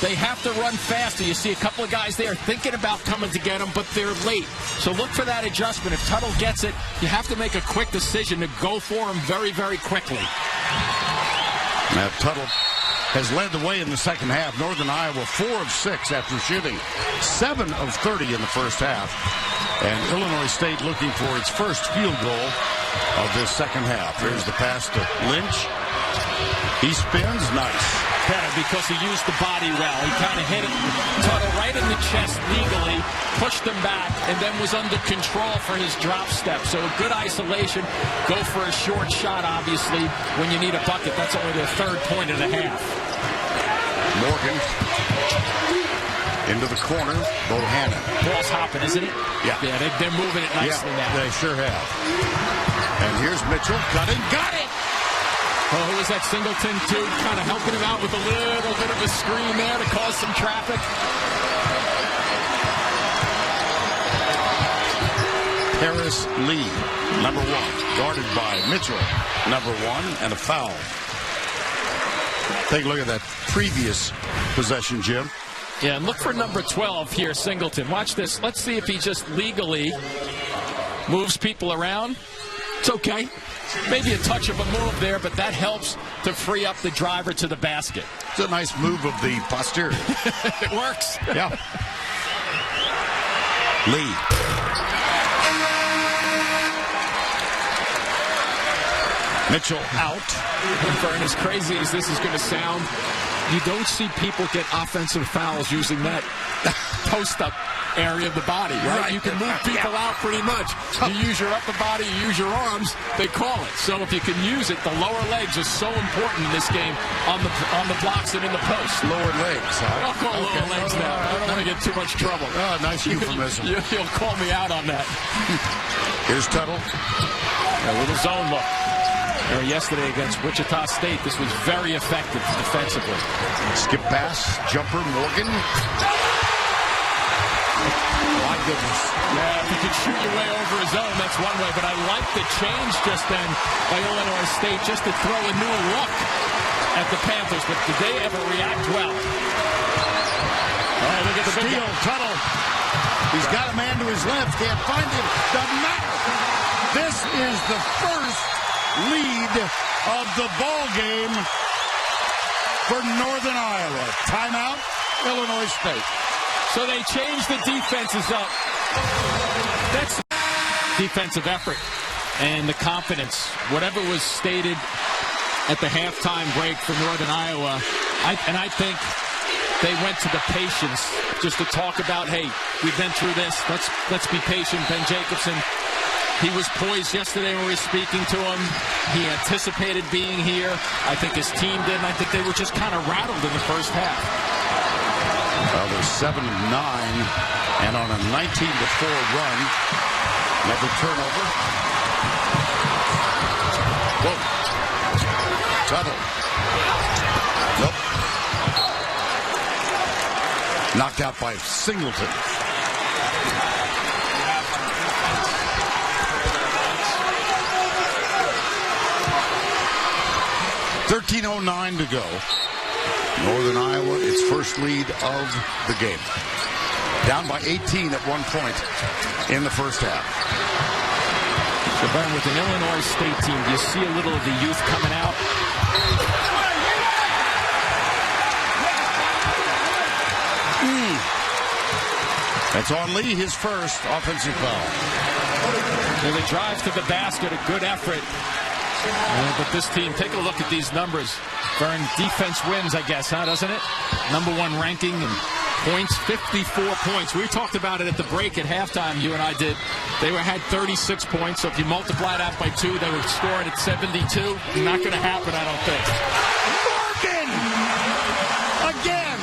They have to run faster. You see a couple of guys there thinking about coming to get him, but they're late. So look for that adjustment. If Tuttle gets it, you have to make a quick decision to go for him very, very quickly. Now Tuttle has led the way in the second half. Northern Iowa 4 of 6 after shooting 7 of 30 in the first half. And Illinois State looking for its first field goal of this second half. There's the pass to Lynch. He spins. Nice. Better because he used the body well. He kind of hit it, Tuttle right in the chest legally, pushed him back, and then was under control for his drop step. So a good isolation. Go for a short shot, obviously, when you need a bucket. That's only their third point of the half. Morgan into the corner. Bohannon. Ball's hopping, isn't it? Yeah. Yeah, they're moving it nicely now. They sure have. And here's Mitchell. Cutting. Got it! Oh, who was that Singleton, too? Kind of helping him out with a little bit of a screen there to cause some traffic. Harris Lee, number 1. Guarded by Mitchell, number 1, and a foul. Take a look at that previous possession, Jim. Yeah, and look for number 12 here, Singleton. Watch this. Let's see if he just legally moves people around. It's okay. Maybe a touch of a move there, but that helps to free up the driver to the basket. It's a nice move of the posterior. It works. Yeah. Lee. Mitchell out. Vern, as crazy as this is going to sound, you don't see people get offensive fouls using that post-up area of the body, right? You can move people out pretty much. You use your upper body, you use your arms, they call it. So if you can use it, the lower legs are so important in this game on the blocks and in the post. Lower legs, huh? I'll call lower legs now. I don't want to get too much trouble. Oh, nice euphemism. You'll call me out on that. Here's Tuttle. A little zone look. Yesterday against Wichita State, this was very effective defensively. Skip pass, jumper, Morgan. My goodness. Yeah, if you could shoot your way over his own, that's one way. But I like the change just then by Illinois State just to throw a new look at the Panthers. But did they ever react well? Oh, look at the big steal, Tuttle. He's got a man to his left. Can't find him. Doesn't matter. This is the first lead of the ball game for Northern Iowa. Timeout, Illinois State. So they changed the defenses up. That's defensive effort and the confidence. Whatever was stated at the halftime break for Northern Iowa, I think they went to the patience just to talk about, hey, we've been through this. Let's be patient. Ben Jacobson, he was poised yesterday when we were speaking to him. He anticipated being here. I think his team did, and I think they were just kind of rattled in the first half. Well, they're 7-9, and on a 19-4 run. Another turnover. Whoa. Tuttle. Nope. Knocked out by Singleton. .09 to go. Northern Iowa, its first lead of the game. Down by 18 at one point in the first half. So, Brian, with an Illinois State team, do you see a little of the youth coming out? That's on Lee, his first offensive foul. So they drive to the basket, a good effort. But this team, take a look at these numbers. Vern, defense wins, I guess, huh, doesn't it? Number 1 ranking and points, 54 points. We talked about it at the break at halftime, you and I did. They had 36 points, so if you multiply that by 2, they would score it at 72. Not going to happen, I don't think. Morgan! Again!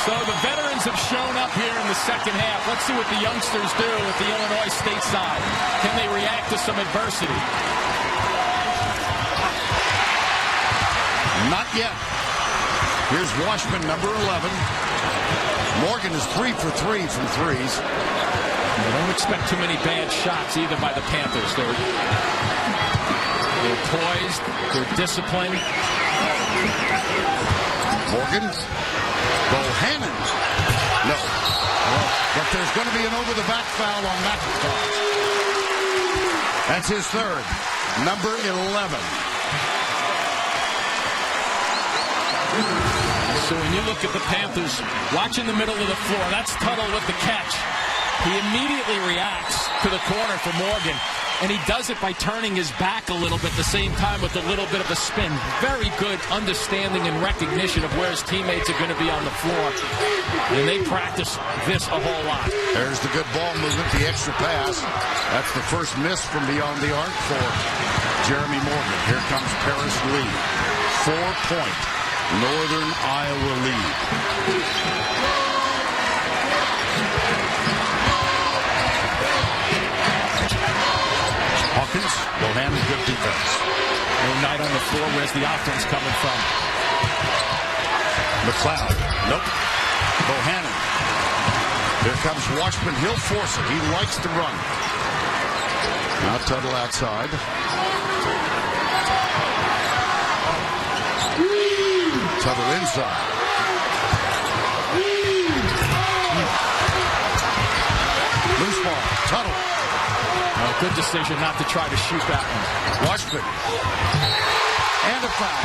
So the veterans have shown up here in the second half. Let's see what the youngsters do with the Illinois State side. Can they react to some adversity? Not yet. Here's Washburn, number 11. Morgan is 3 for 3 from threes. You don't expect too many bad shots either by the Panthers. They're poised. They're disciplined. Morgan. Bohannon. No. But there's going to be an over-the-back foul on McIntosh. That's his third. Number 11. So when you look at the Panthers, watch in the middle of the floor. That's Tuttle with the catch. He immediately reacts to the corner for Morgan, and he does it by turning his back a little bit at the same time with a little bit of a spin. Very good understanding and recognition of where his teammates are going to be on the floor. And they practice this a whole lot. There's the good ball movement, the extra pass. That's the first miss from beyond the arc for Jeremy Morgan. Here comes Paris Lee. 4-point Northern Iowa lead. Hawkins, Bohannon, good defense. No night on the floor. Where's the offense coming from? McLeod. Nope. Bohannon. Here comes Washburn. He'll force it. He likes to run. Now Tuttle outside. Tuttle inside. Loose ball. Tuttle. Good decision not to try to shoot that one. Washburn. And a foul.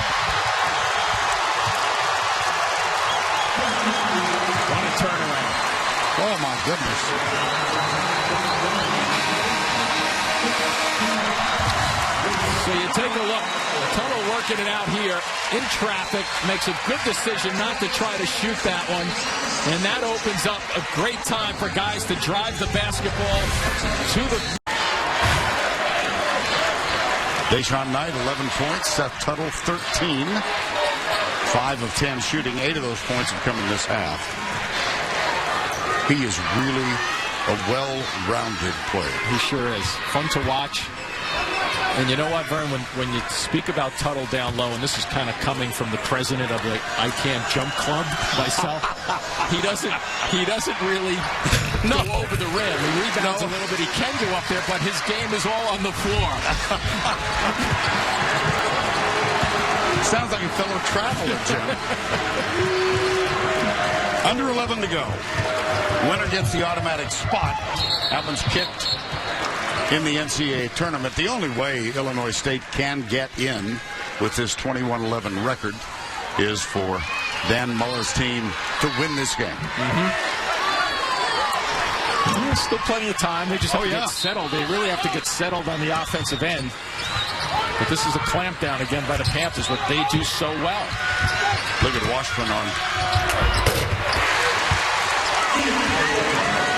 What a turnaround. Oh, my goodness. So you take a look. Tuttle working it out here in traffic. Makes a good decision not to try to shoot that one. And that opens up a great time for guys to drive the basketball to the... Deshaun Knight, 11 points. Seth Tuttle, 13. 5 of 10 shooting. 8 of those points have come in this half. He is really a well-rounded player. He sure is. Fun to watch. And you know what, Vern, when you speak about Tuttle down low, and this is kind of coming from the president of the I Can't Jump Club myself, he doesn't really go over the rim. He rebounds a little bit. He can go up there, but his game is all on the floor. Sounds like a fellow traveler, Jim. Under 11 to go. Winner gets the automatic spot. That one's kicked in the NCAA tournament. The only way Illinois State can get in with this 21-11 record is for Dan Muller's team to win this game. There's still plenty of time. They just have to get settled. They really have to get settled on the offensive end. But this is a clampdown again by the Panthers, what they do so well. Look at Washburn on.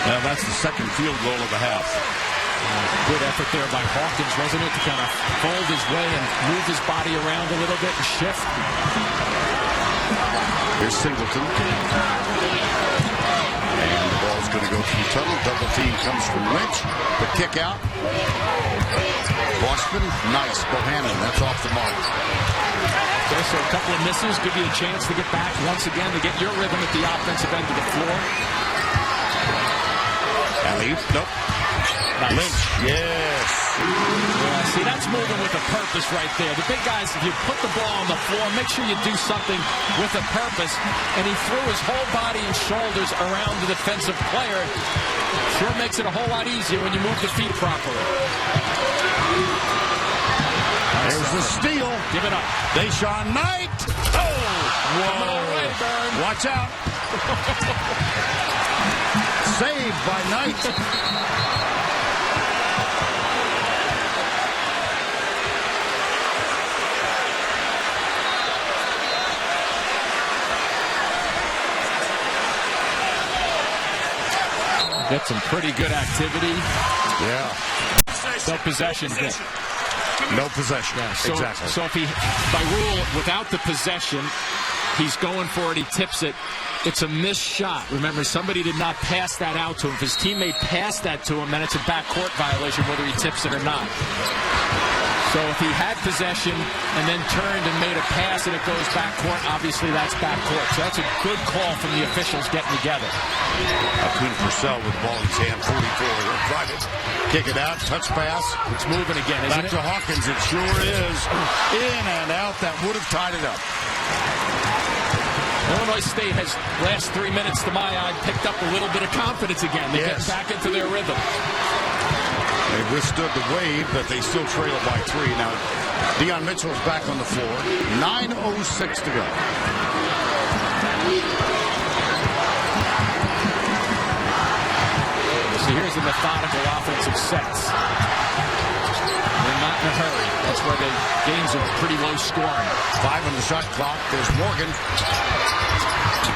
Now that's the second field goal of the half. Good effort there by Hawkins, wasn't it, to kind of fold his way and move his body around a little bit and shift. Here's Singleton. And the ball's going to go through Tuttle. Double team comes from Lynch. The kick out. Washburn, nice. Bohannon, that's off the mark. Okay, so a couple of misses give you a chance to get back once again to get your rhythm at the offensive end of the floor. Alley-oop, nope. Nice. Lynch, yes. Yeah, see, that's moving with a purpose right there. The big guys, if you put the ball on the floor, make sure you do something with a purpose. And he threw his whole body and shoulders around the defensive player. Sure makes it a whole lot easier when you move the feet properly. There's the steal. Give it up. Deshaun Knight. Oh! Whoa. Right, Burn. Watch out. Saved by Knight. Get some pretty good activity. Yeah. No possessions there. No possession. Yeah, so, exactly. So if he, by rule, without the possession, he's going for it, he tips it. It's a missed shot. Remember, somebody did not pass that out to him. If his teammate passed that to him, then it's a backcourt violation whether he tips it or not. So if he had possession and then turned and made a pass and it goes back court, obviously that's back court. So that's a good call from the officials getting together. Akun Purcell with the ball in his hand, 44. He'll drive it, kick it out, touch pass. It's moving again, isn't Back it? to Hawkins, it sure is. In and out, that would have tied it up. Illinois State has, last 3 minutes to my eye, picked up a little bit of confidence again. They're getting back into their rhythm. They withstood the wave, but they still trail by 3. Now, Deion Mitchell's back on the floor. 9:06 to go. So here's the methodical offensive sets. They're not in a hurry. That's why the games are pretty low scoring. 5 on the shot clock. There's Morgan.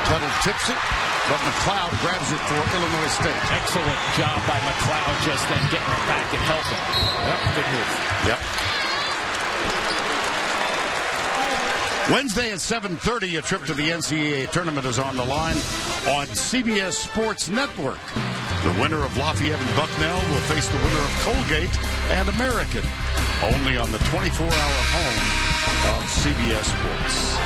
Tuttle tips it, but McLeod grabs it for Illinois State. Excellent job by McLeod just then getting it back and helping. Yep, good move. Yep. Wednesday at 7:30, a trip to the NCAA tournament is on the line on CBS Sports Network. The winner of Lafayette and Bucknell will face the winner of Colgate and American, only on the 24-hour home of CBS Sports.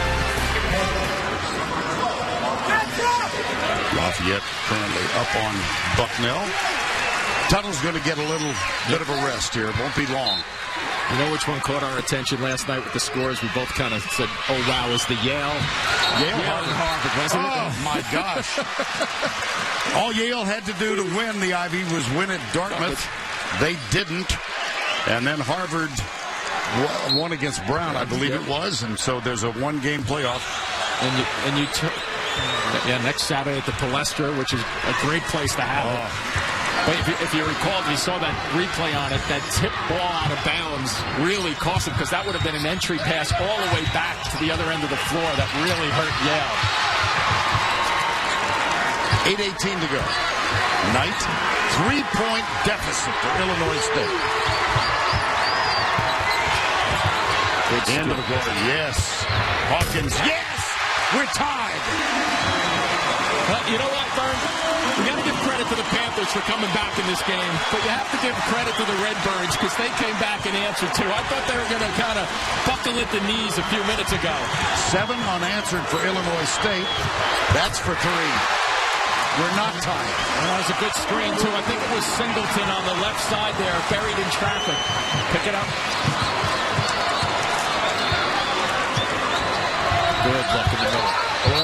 Lafayette currently up on Bucknell. Tuttle's going to get a little bit of a rest here. It won't be long. You know which one caught our attention last night with the scores? We both kind of said, oh, wow, is the Yale and Harvard, wasn't it? Oh, my gosh. All Yale had to do to win the Ivy was win at Dartmouth. They didn't. And then Harvard won against Brown, I believe it was. And so there's a one-game playoff. Next Saturday at the Palestra, which is a great place to have it. But if you recall, you saw that replay on it, that tip ball out of bounds really cost him, because that would have been an entry pass all the way back to the other end of the floor that really hurt Yale. 8:18 to go. Knight, 3-point deficit to Illinois State. End of the quarter, yes. Hawkins, yes! We're tied. Well, you know what, Vern? We got to give credit to the Panthers for coming back in this game, but you have to give credit to the Redbirds because they came back and answered too. I thought they were going to kind of buckle at the knees a few minutes ago. 7 unanswered for Illinois State. That's for 3. We're not tied. Well, that was a good screen too. I think it was Singleton on the left side there, buried in traffic. Pick it up. Good look in the middle.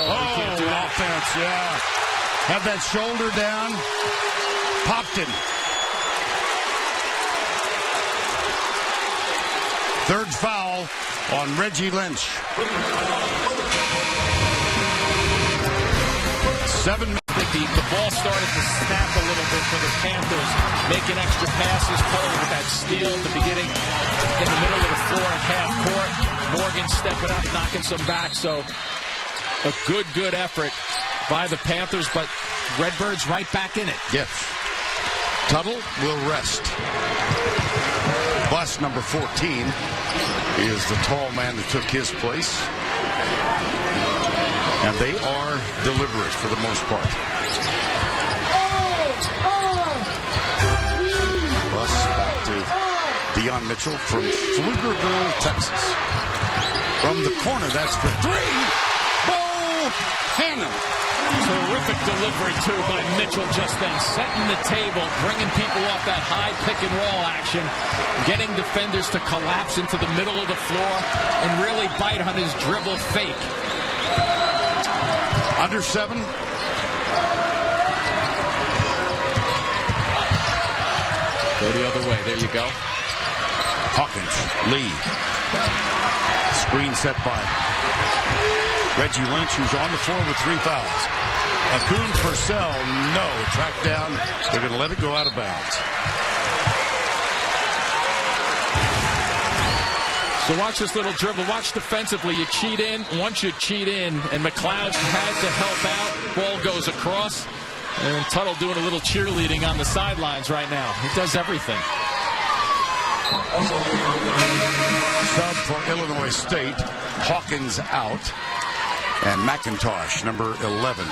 Oh, can't do that. Offense, yeah. Had that shoulder down. Popped him. Third foul on Reggie Lynch. 7 minutes. The ball started to snap a little bit for the Panthers, making extra passes. Cole with that steal at the beginning, in the middle of the floor at half court. Morgan stepping up, knocking some back. So a good effort by the Panthers, but Redbirds right back in it. Yes. Tuttle will rest. Bus number 14 is the tall man that took his place. And they are deliberate for the most part. Bus back to Deion Mitchell from Pflugerville, Texas. From the corner, that's for 3. Bohannon. Terrific delivery, too, by Mitchell just then. Setting the table, bringing people off that high pick-and-roll action, getting defenders to collapse into the middle of the floor and really bite on his dribble fake. Under 7. Go the other way. There you go. Hawkins, Lee. Screen set by Reggie Lynch, who's on the floor with 3 fouls. Akun Purcell, no. Tracked down. They're going to let it go out of bounds. So watch this little dribble. Watch defensively. You cheat in. Once you cheat in, and McLeod had to help out. Ball goes across. And Tuttle doing a little cheerleading on the sidelines right now. He does everything. Sub for Illinois State. Hawkins out. And McIntosh, number 11,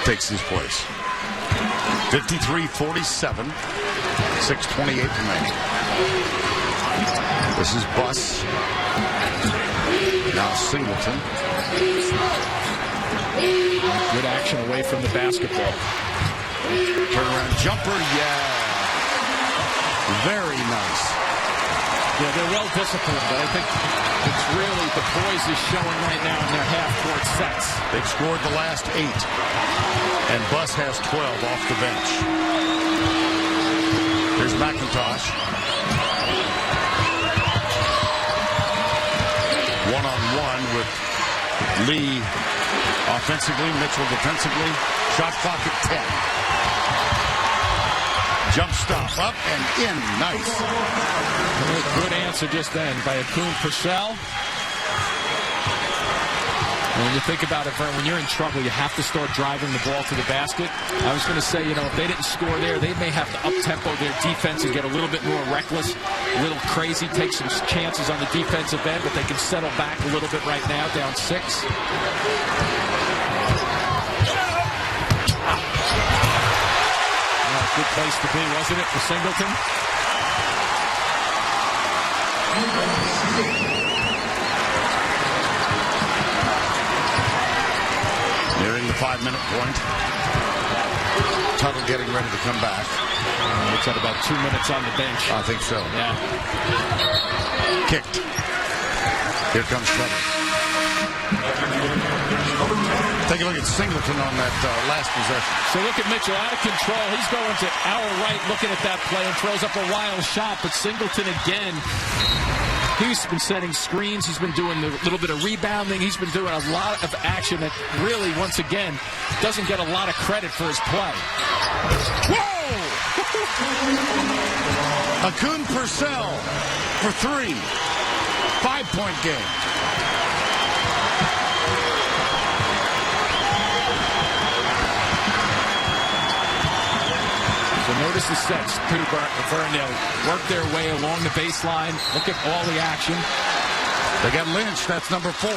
takes his place. 53-47. 6:28 remaining. This is Buss. Now Singleton. Good action away from the basketball. Turnaround jumper, yeah. Very nice. Yeah, they're well disciplined, but I think it's really the poise is showing right now in their half-court sets. They've scored the last 8, and Buss has 12 off the bench. Here's McIntosh. One-on-one with Lee offensively, Mitchell defensively. Shot clock at 10. Jump stop up and in. Nice. Good answer just then by Akun Purcell. And when you think about it, Vern, when you're in trouble, you have to start driving the ball to the basket. I was going to say, if they didn't score there, they may have to up-tempo their defense and get a little bit more reckless, a little crazy, take some chances on the defensive end, but they can settle back a little bit right now, down 6. Good place to be, wasn't it, for Singleton? Nearing the 5-minute point. Tuttle getting ready to come back. It's at about 2 minutes on the bench. I think so. Yeah. Kicked. Here comes Tuttle. Take a look at Singleton on that last possession. So look at Mitchell out of control. He's going to our right looking at that play and throws up a wild shot. But Singleton again, he's been setting screens. He's been doing a little bit of rebounding. He's been doing a lot of action that really, once again, doesn't get a lot of credit for his play. Whoa! Akun Purcell for 3. 5-point game. So notice the sets, too, Vern. They'll work their way along the baseline. Look at all the action. They got Lynch. That's number 4.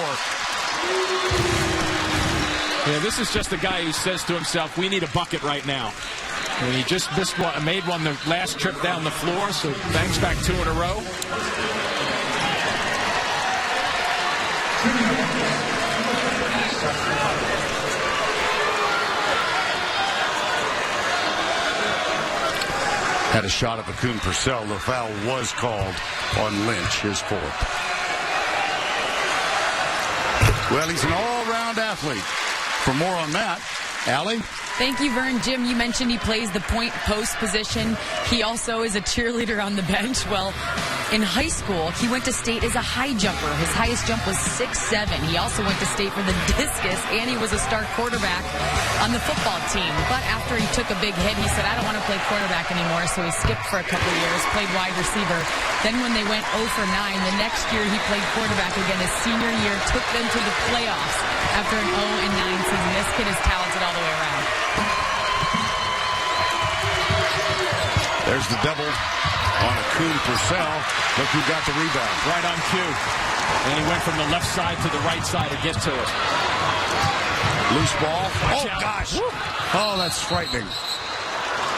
Yeah, this is just a guy who says to himself, we need a bucket right now. And he just made one the last trip down the floor, so bangs back 2 in a row. Had a shot of Akun Purcell. The foul was called on Lynch, his 4th. Well, he's an all-around athlete. For more on that, Allie? Thank you, Vern. Jim, you mentioned he plays the point post position. He also is a cheerleader on the bench. Well, in high school, he went to state as a high jumper. His highest jump was 6'7". He also went to state for the discus, and he was a star quarterback on the football team. But after he took a big hit, he said, I don't want to play quarterback anymore, so he skipped for a couple years, played wide receiver. Then when they went 0 for 9, the next year he played quarterback again his senior year, took them to the playoffs after an 0-9 season. This kid is talented all the way around. There's the double on Akun Purcell. Look who got the rebound. Right on cue. And he went from the left side to the right side to get to it. Loose ball. Watch Oh, out. gosh. Woo. Oh, that's frightening.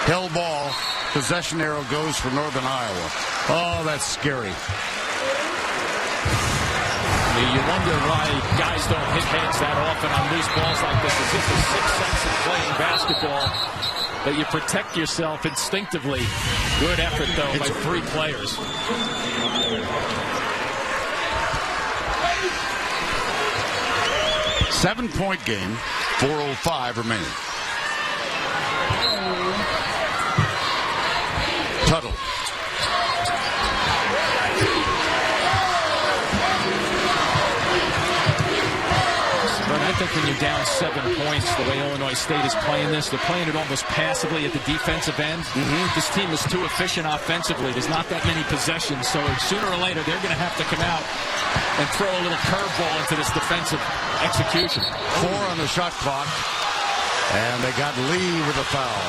Held ball. Possession arrow goes for Northern Iowa. Oh, that's scary. You wonder why guys don't hit heads that often on loose balls like this. It's just a sixth sense of playing basketball that you protect yourself instinctively. Good effort, though, by 3 players. Seven-point game, 4:05 remaining. Tuttle. I think when you're down 7 points, the way Illinois State is playing this, they're playing it almost passively at the defensive end. This team is too efficient offensively. There's not that many possessions, so sooner or later they're going to have to come out and throw a little curveball into this defensive execution. 4 on the shot clock, and they got Lee with a foul.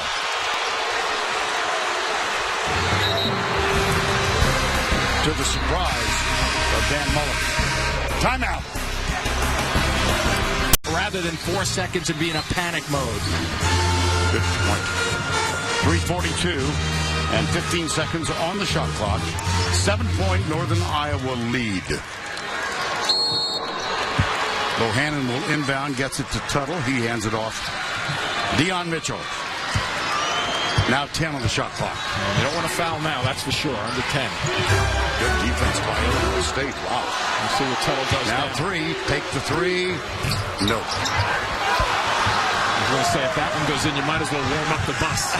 To the surprise of Dan Mullen. Timeout. Rather than 4 seconds and be in a panic mode. Good point. 3:42, and 15 seconds on the shot clock. 7-point Northern Iowa lead. Bohannon will inbound, gets it to Tuttle. He hands it off. Deion Mitchell. Now 10 on the shot clock. You don't want to foul now, that's for sure. Under 10. Good defense by Illinois State. Wow. Let's see what Tuttle does Now 3. Take the 3. No. I was going to say, if that one goes in, you might as well warm up the bus.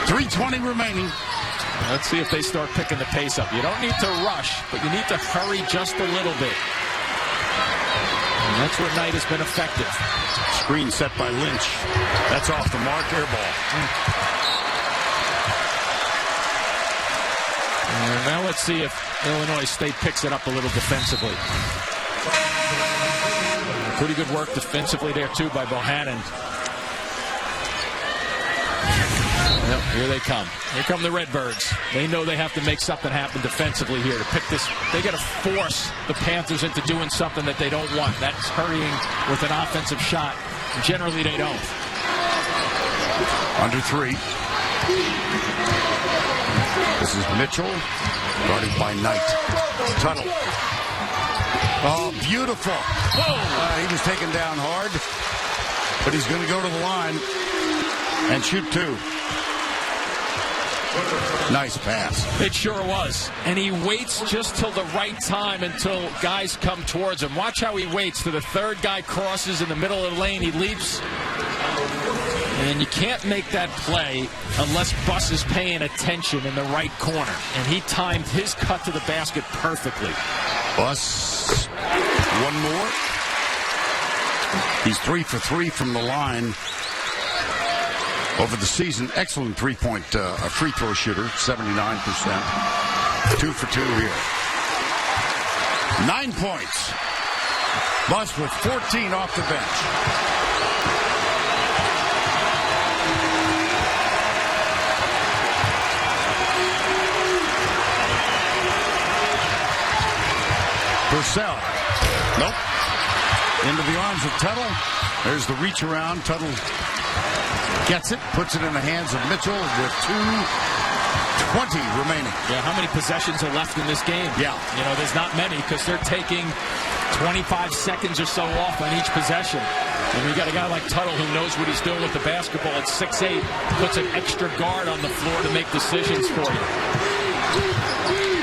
3:20 remaining. Let's see if they start picking the pace up. You don't need to rush, but you need to hurry just a little bit. And that's where Knight has been effective. Screen set by Lynch. That's off the mark. Air ball. And now let's see if Illinois State picks it up a little defensively. Pretty good work defensively there, too, by Bohannon. Well, here they come. Here come the Redbirds. They know they have to make something happen defensively here to pick this. They got to force the Panthers into doing something that they don't want. That's hurrying with an offensive shot. Generally, they don't. Under 3. This is Mitchell, guarded by Knight. Tuttle. Oh, beautiful. He was taken down hard, but he's going to go to the line and shoot 2. Nice pass. It sure was. And he waits just till the right time until guys come towards him. Watch how he waits till the third guy crosses in the middle of the lane. He leaps. And you can't make that play unless Buss is paying attention in the right corner. And he timed his cut to the basket perfectly. Buss. One more. He's 3 for 3 from the line. Over the season, excellent three-point free throw shooter, 79%. 2 for 2 here. 9 points. Buss with 14 off the bench. Purcell. Nope. Into the arms of Tuttle. There's the reach around. Tuttle gets it, puts it in the hands of Mitchell with 2:20 remaining. Yeah, how many possessions are left in this game? Yeah. You know, there's not many because they're taking 25 seconds or so off on each possession. And we got a guy like Tuttle who knows what he's doing with the basketball at 6'8", puts an extra guard on the floor to make decisions for you.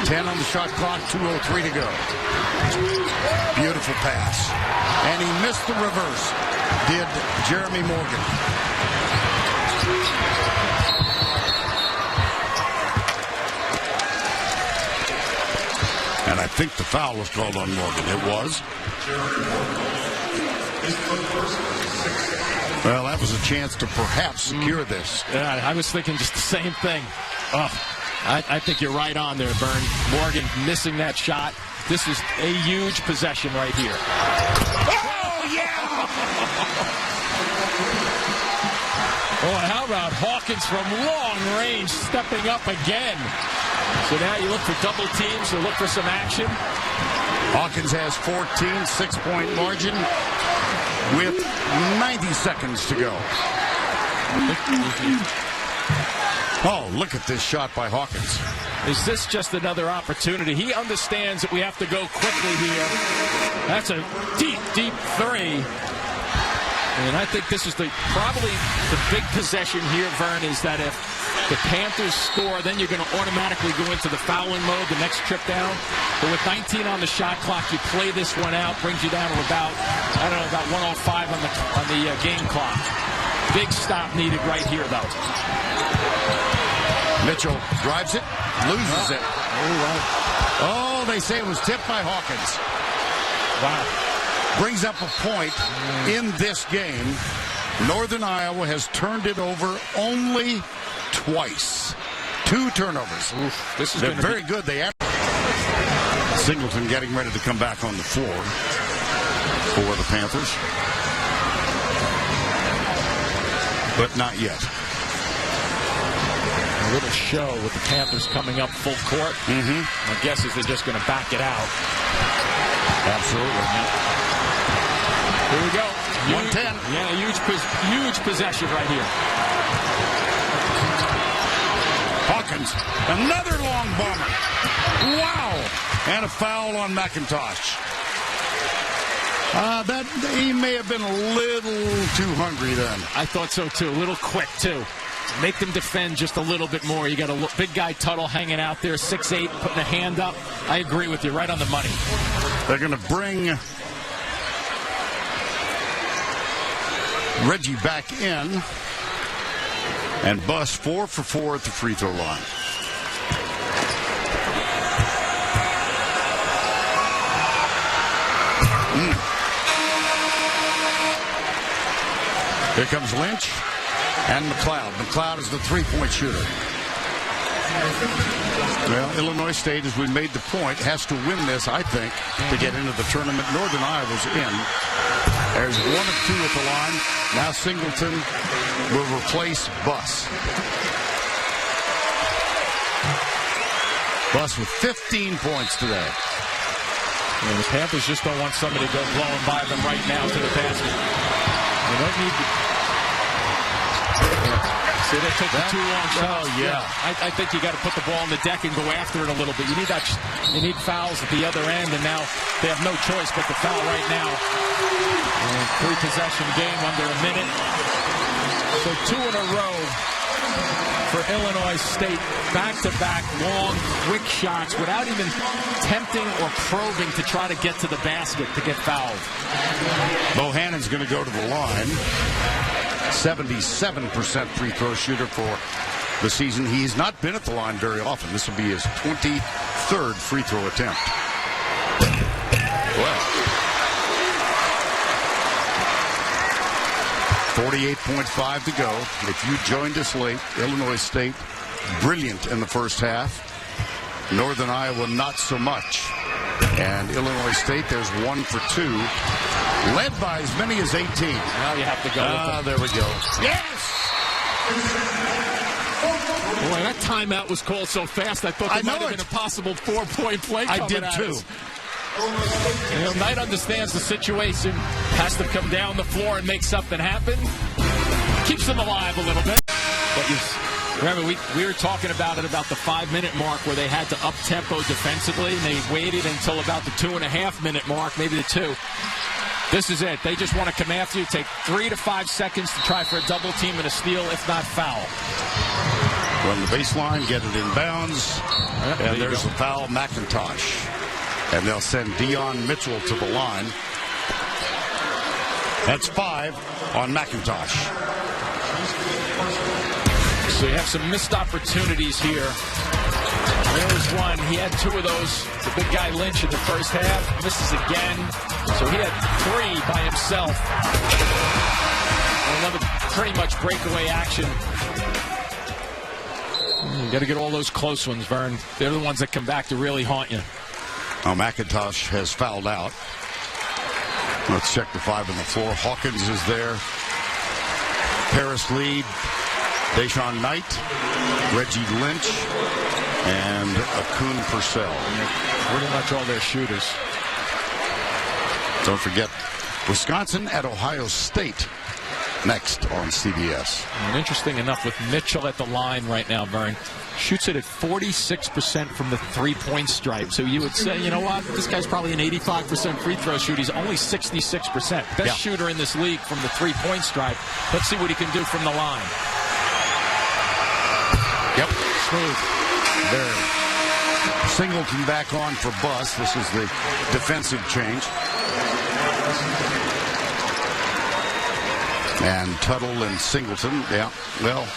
10 on the shot clock, 2:03 to go. Beautiful pass. And he missed the reverse, did Jeremy Morgan. And I think the foul was called on Morgan. It was. Well, that was a chance to perhaps secure this. Yeah, I was thinking just the same thing. Oh, I think you're right on there, Bern. Morgan missing that shot. This is a huge possession right here. Oh, yeah! Oh, and how about Hawkins from long range stepping up again? So now you look for double teams, so look for some action. Hawkins has 14, 6-point margin with 90 seconds to go. Oh, look at this shot by Hawkins. Is this just another opportunity? He understands that we have to go quickly here. That's a deep, deep 3. And I think this is probably the big possession here, Vern, is that if the Panthers score, then you're going to automatically go into the fouling mode the next trip down. But with 19 on the shot clock, you play this one out, brings you down to about 105 on the game clock. Big stop needed right here, though. Mitchell drives it, loses it. Oh, they say it was tipped by Hawkins. Wow. Brings up a point in this game. Northern Iowa has turned it over only twice. 2 turnovers. Oof, this is They're very good. Singleton getting ready to come back on the floor for the Panthers. But not yet. A little show with the Panthers coming up full court. My guess is they're just going to back it out. Absolutely. Here we go. 110. Yeah, huge possession right here. Hawkins, another long bomber. Wow. And a foul on McIntosh. He may have been a little too hungry then. I thought so, too. A little quick, too. Make them defend just a little bit more. You got a big guy Tuttle hanging out there, 6'8", putting a hand up. I agree with you, right on the money. They're going to bring Reggie back in and Buss 4 for 4 at the free throw line. Here comes Lynch and McLeod. McLeod is the three-point shooter. Well, Illinois State, as we made the point, has to win this, I think, to get into the tournament. Northern Iowa's in. There's 1 of 2 at the line. Now Singleton will replace Buss. Buss with 15 points today. And the Panthers just don't want somebody to go blowing by them right now to the basket. They don't need to. See, they took the 2 long shots. Oh, yeah. I think you got to put the ball on the deck and go after it a little bit. You need that. You need fouls at the other end, and now they have no choice but to foul right now. And 3-possession game under a minute. So 2 in a row for Illinois State. Back-to-back long, quick shots without even tempting or probing to try to get to the basket to get fouled. Bohannon's going to go to the line. 77% free throw shooter for the season. He's not been at the line very often. This will be his 23rd free throw attempt. Well, 48.5 to go. If you joined us late, Illinois State brilliant in the first half. Northern Iowa not so much. And Illinois State, there's 1 for 2. Led by as many as 18. Now you have to go. There we go. Yes! Boy, that timeout was called so fast, I thought there might have been a possible 4-point play coming I did at too. us. You know, Knight understands the situation. Has to come down the floor and make something happen. Keeps them alive a little bit. But remember, we were talking about it about the 5-minute mark where they had to up-tempo defensively, and they waited until about the 2.5-minute mark, maybe the 2. This is it. They just want to come after you, take 3 to 5 seconds to try for a double team and a steal, if not foul. Run the baseline, get it in bounds, and there's a foul, McIntosh. And they'll send Dion Mitchell to the line. That's 5 on McIntosh. So you have some missed opportunities here. There's one. He had 2 of those. The big guy Lynch in the first half. Misses again. So he had 3 by himself. Another pretty much breakaway action. You got to get all those close ones, Vern. They're the ones that come back to really haunt you. Now McIntosh has fouled out. Let's check the 5 on the floor. Hawkins is there. Paris Lee, Deshaun Knight, Reggie Lynch, and Akun Purcell. Pretty much all their shooters. Don't forget, Wisconsin at Ohio State next on CBS. And interesting enough, with Mitchell at the line right now, Vern, shoots it at 46% from the three-point stripe. So you would say, you know what, this guy's probably an 85% free throw shooter. He's only 66%. Best shooter in this league from the three-point stripe. Let's see what he can do from the line. Yep. Smooth. There. Singleton back on for Buss. This is the defensive change. And Tuttle and Singleton. Yeah, well,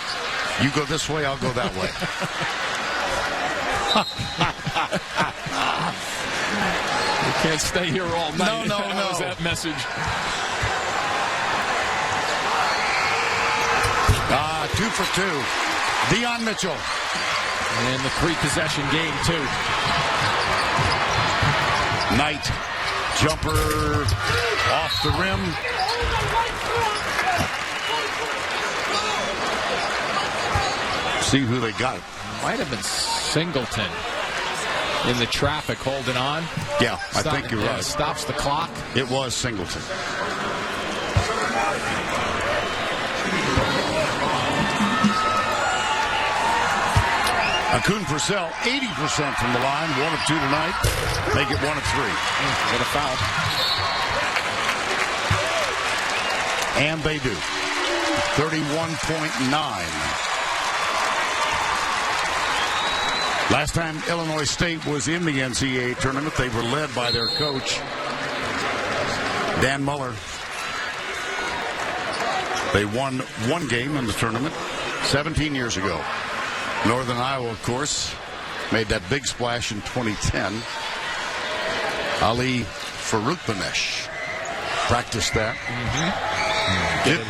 you go this way, I'll go that way. You can't stay here all night. No. That was that message. 2 for 2. Dion Mitchell. And the 3-possession game, too. Knight. Jumper off the rim. See who they got. Might have been Singleton in the traffic holding on. Yeah, I think you're right. Stops the clock. It was Singleton. Akun Purcell, 80% from the line, 1 of 2 tonight. Make it 1 of 3. What a foul. And they do. 31.9. Last time Illinois State was in the NCAA tournament, they were led by their coach, Dan Muller. They won 1 game in the tournament 17 years ago. Northern Iowa, of course, made that big splash in 2010. Ali Faroukbanesh practiced that. Yep.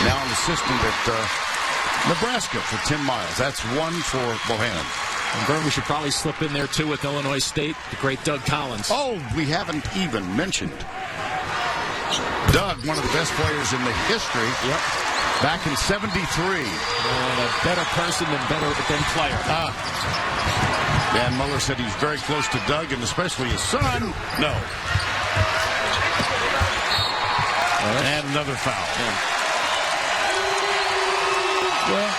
Now an assistant at Nebraska for Tim Miles. That's 1 for Bohannon. And Vern, we should probably slip in there, too, with Illinois State, the great Doug Collins. Oh, we haven't even mentioned Doug, one of the best players in the history. Yep. Back in 73. And a better person than player. Dan Muller said he's very close to Doug, and especially his son. No. And another foul. Yeah.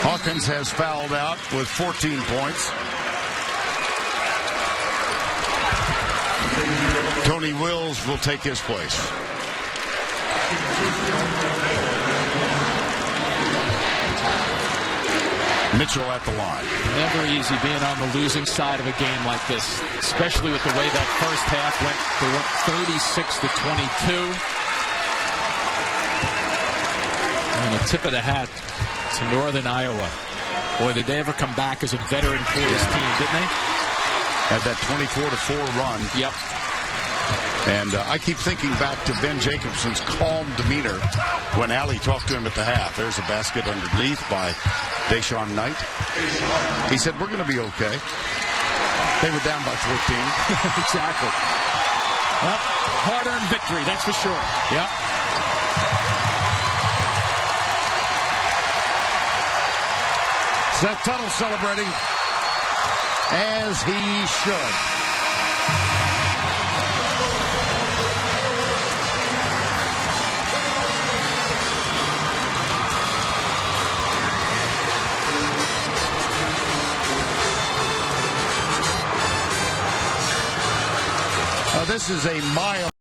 Hawkins has fouled out with 14 points. Tony Wills will take his place. Mitchell at the line. Never easy being on the losing side of a game like this, especially with the way that first half went. They went 36-22. And a tip of the hat to Northern Iowa. Boy, did they ever come back as a veteran-poised team, didn't they? Had that 24-4 run. Yep. And I keep thinking back to Ben Jacobson's calm demeanor when Allie talked to him at the half. There's a basket underneath by Deshaun Knight. He said, we're going to be okay. They were down by 14. Exactly. Well, hard-earned victory, that's for sure. Yep. Seth Tuttle celebrating as he should. This is a mile.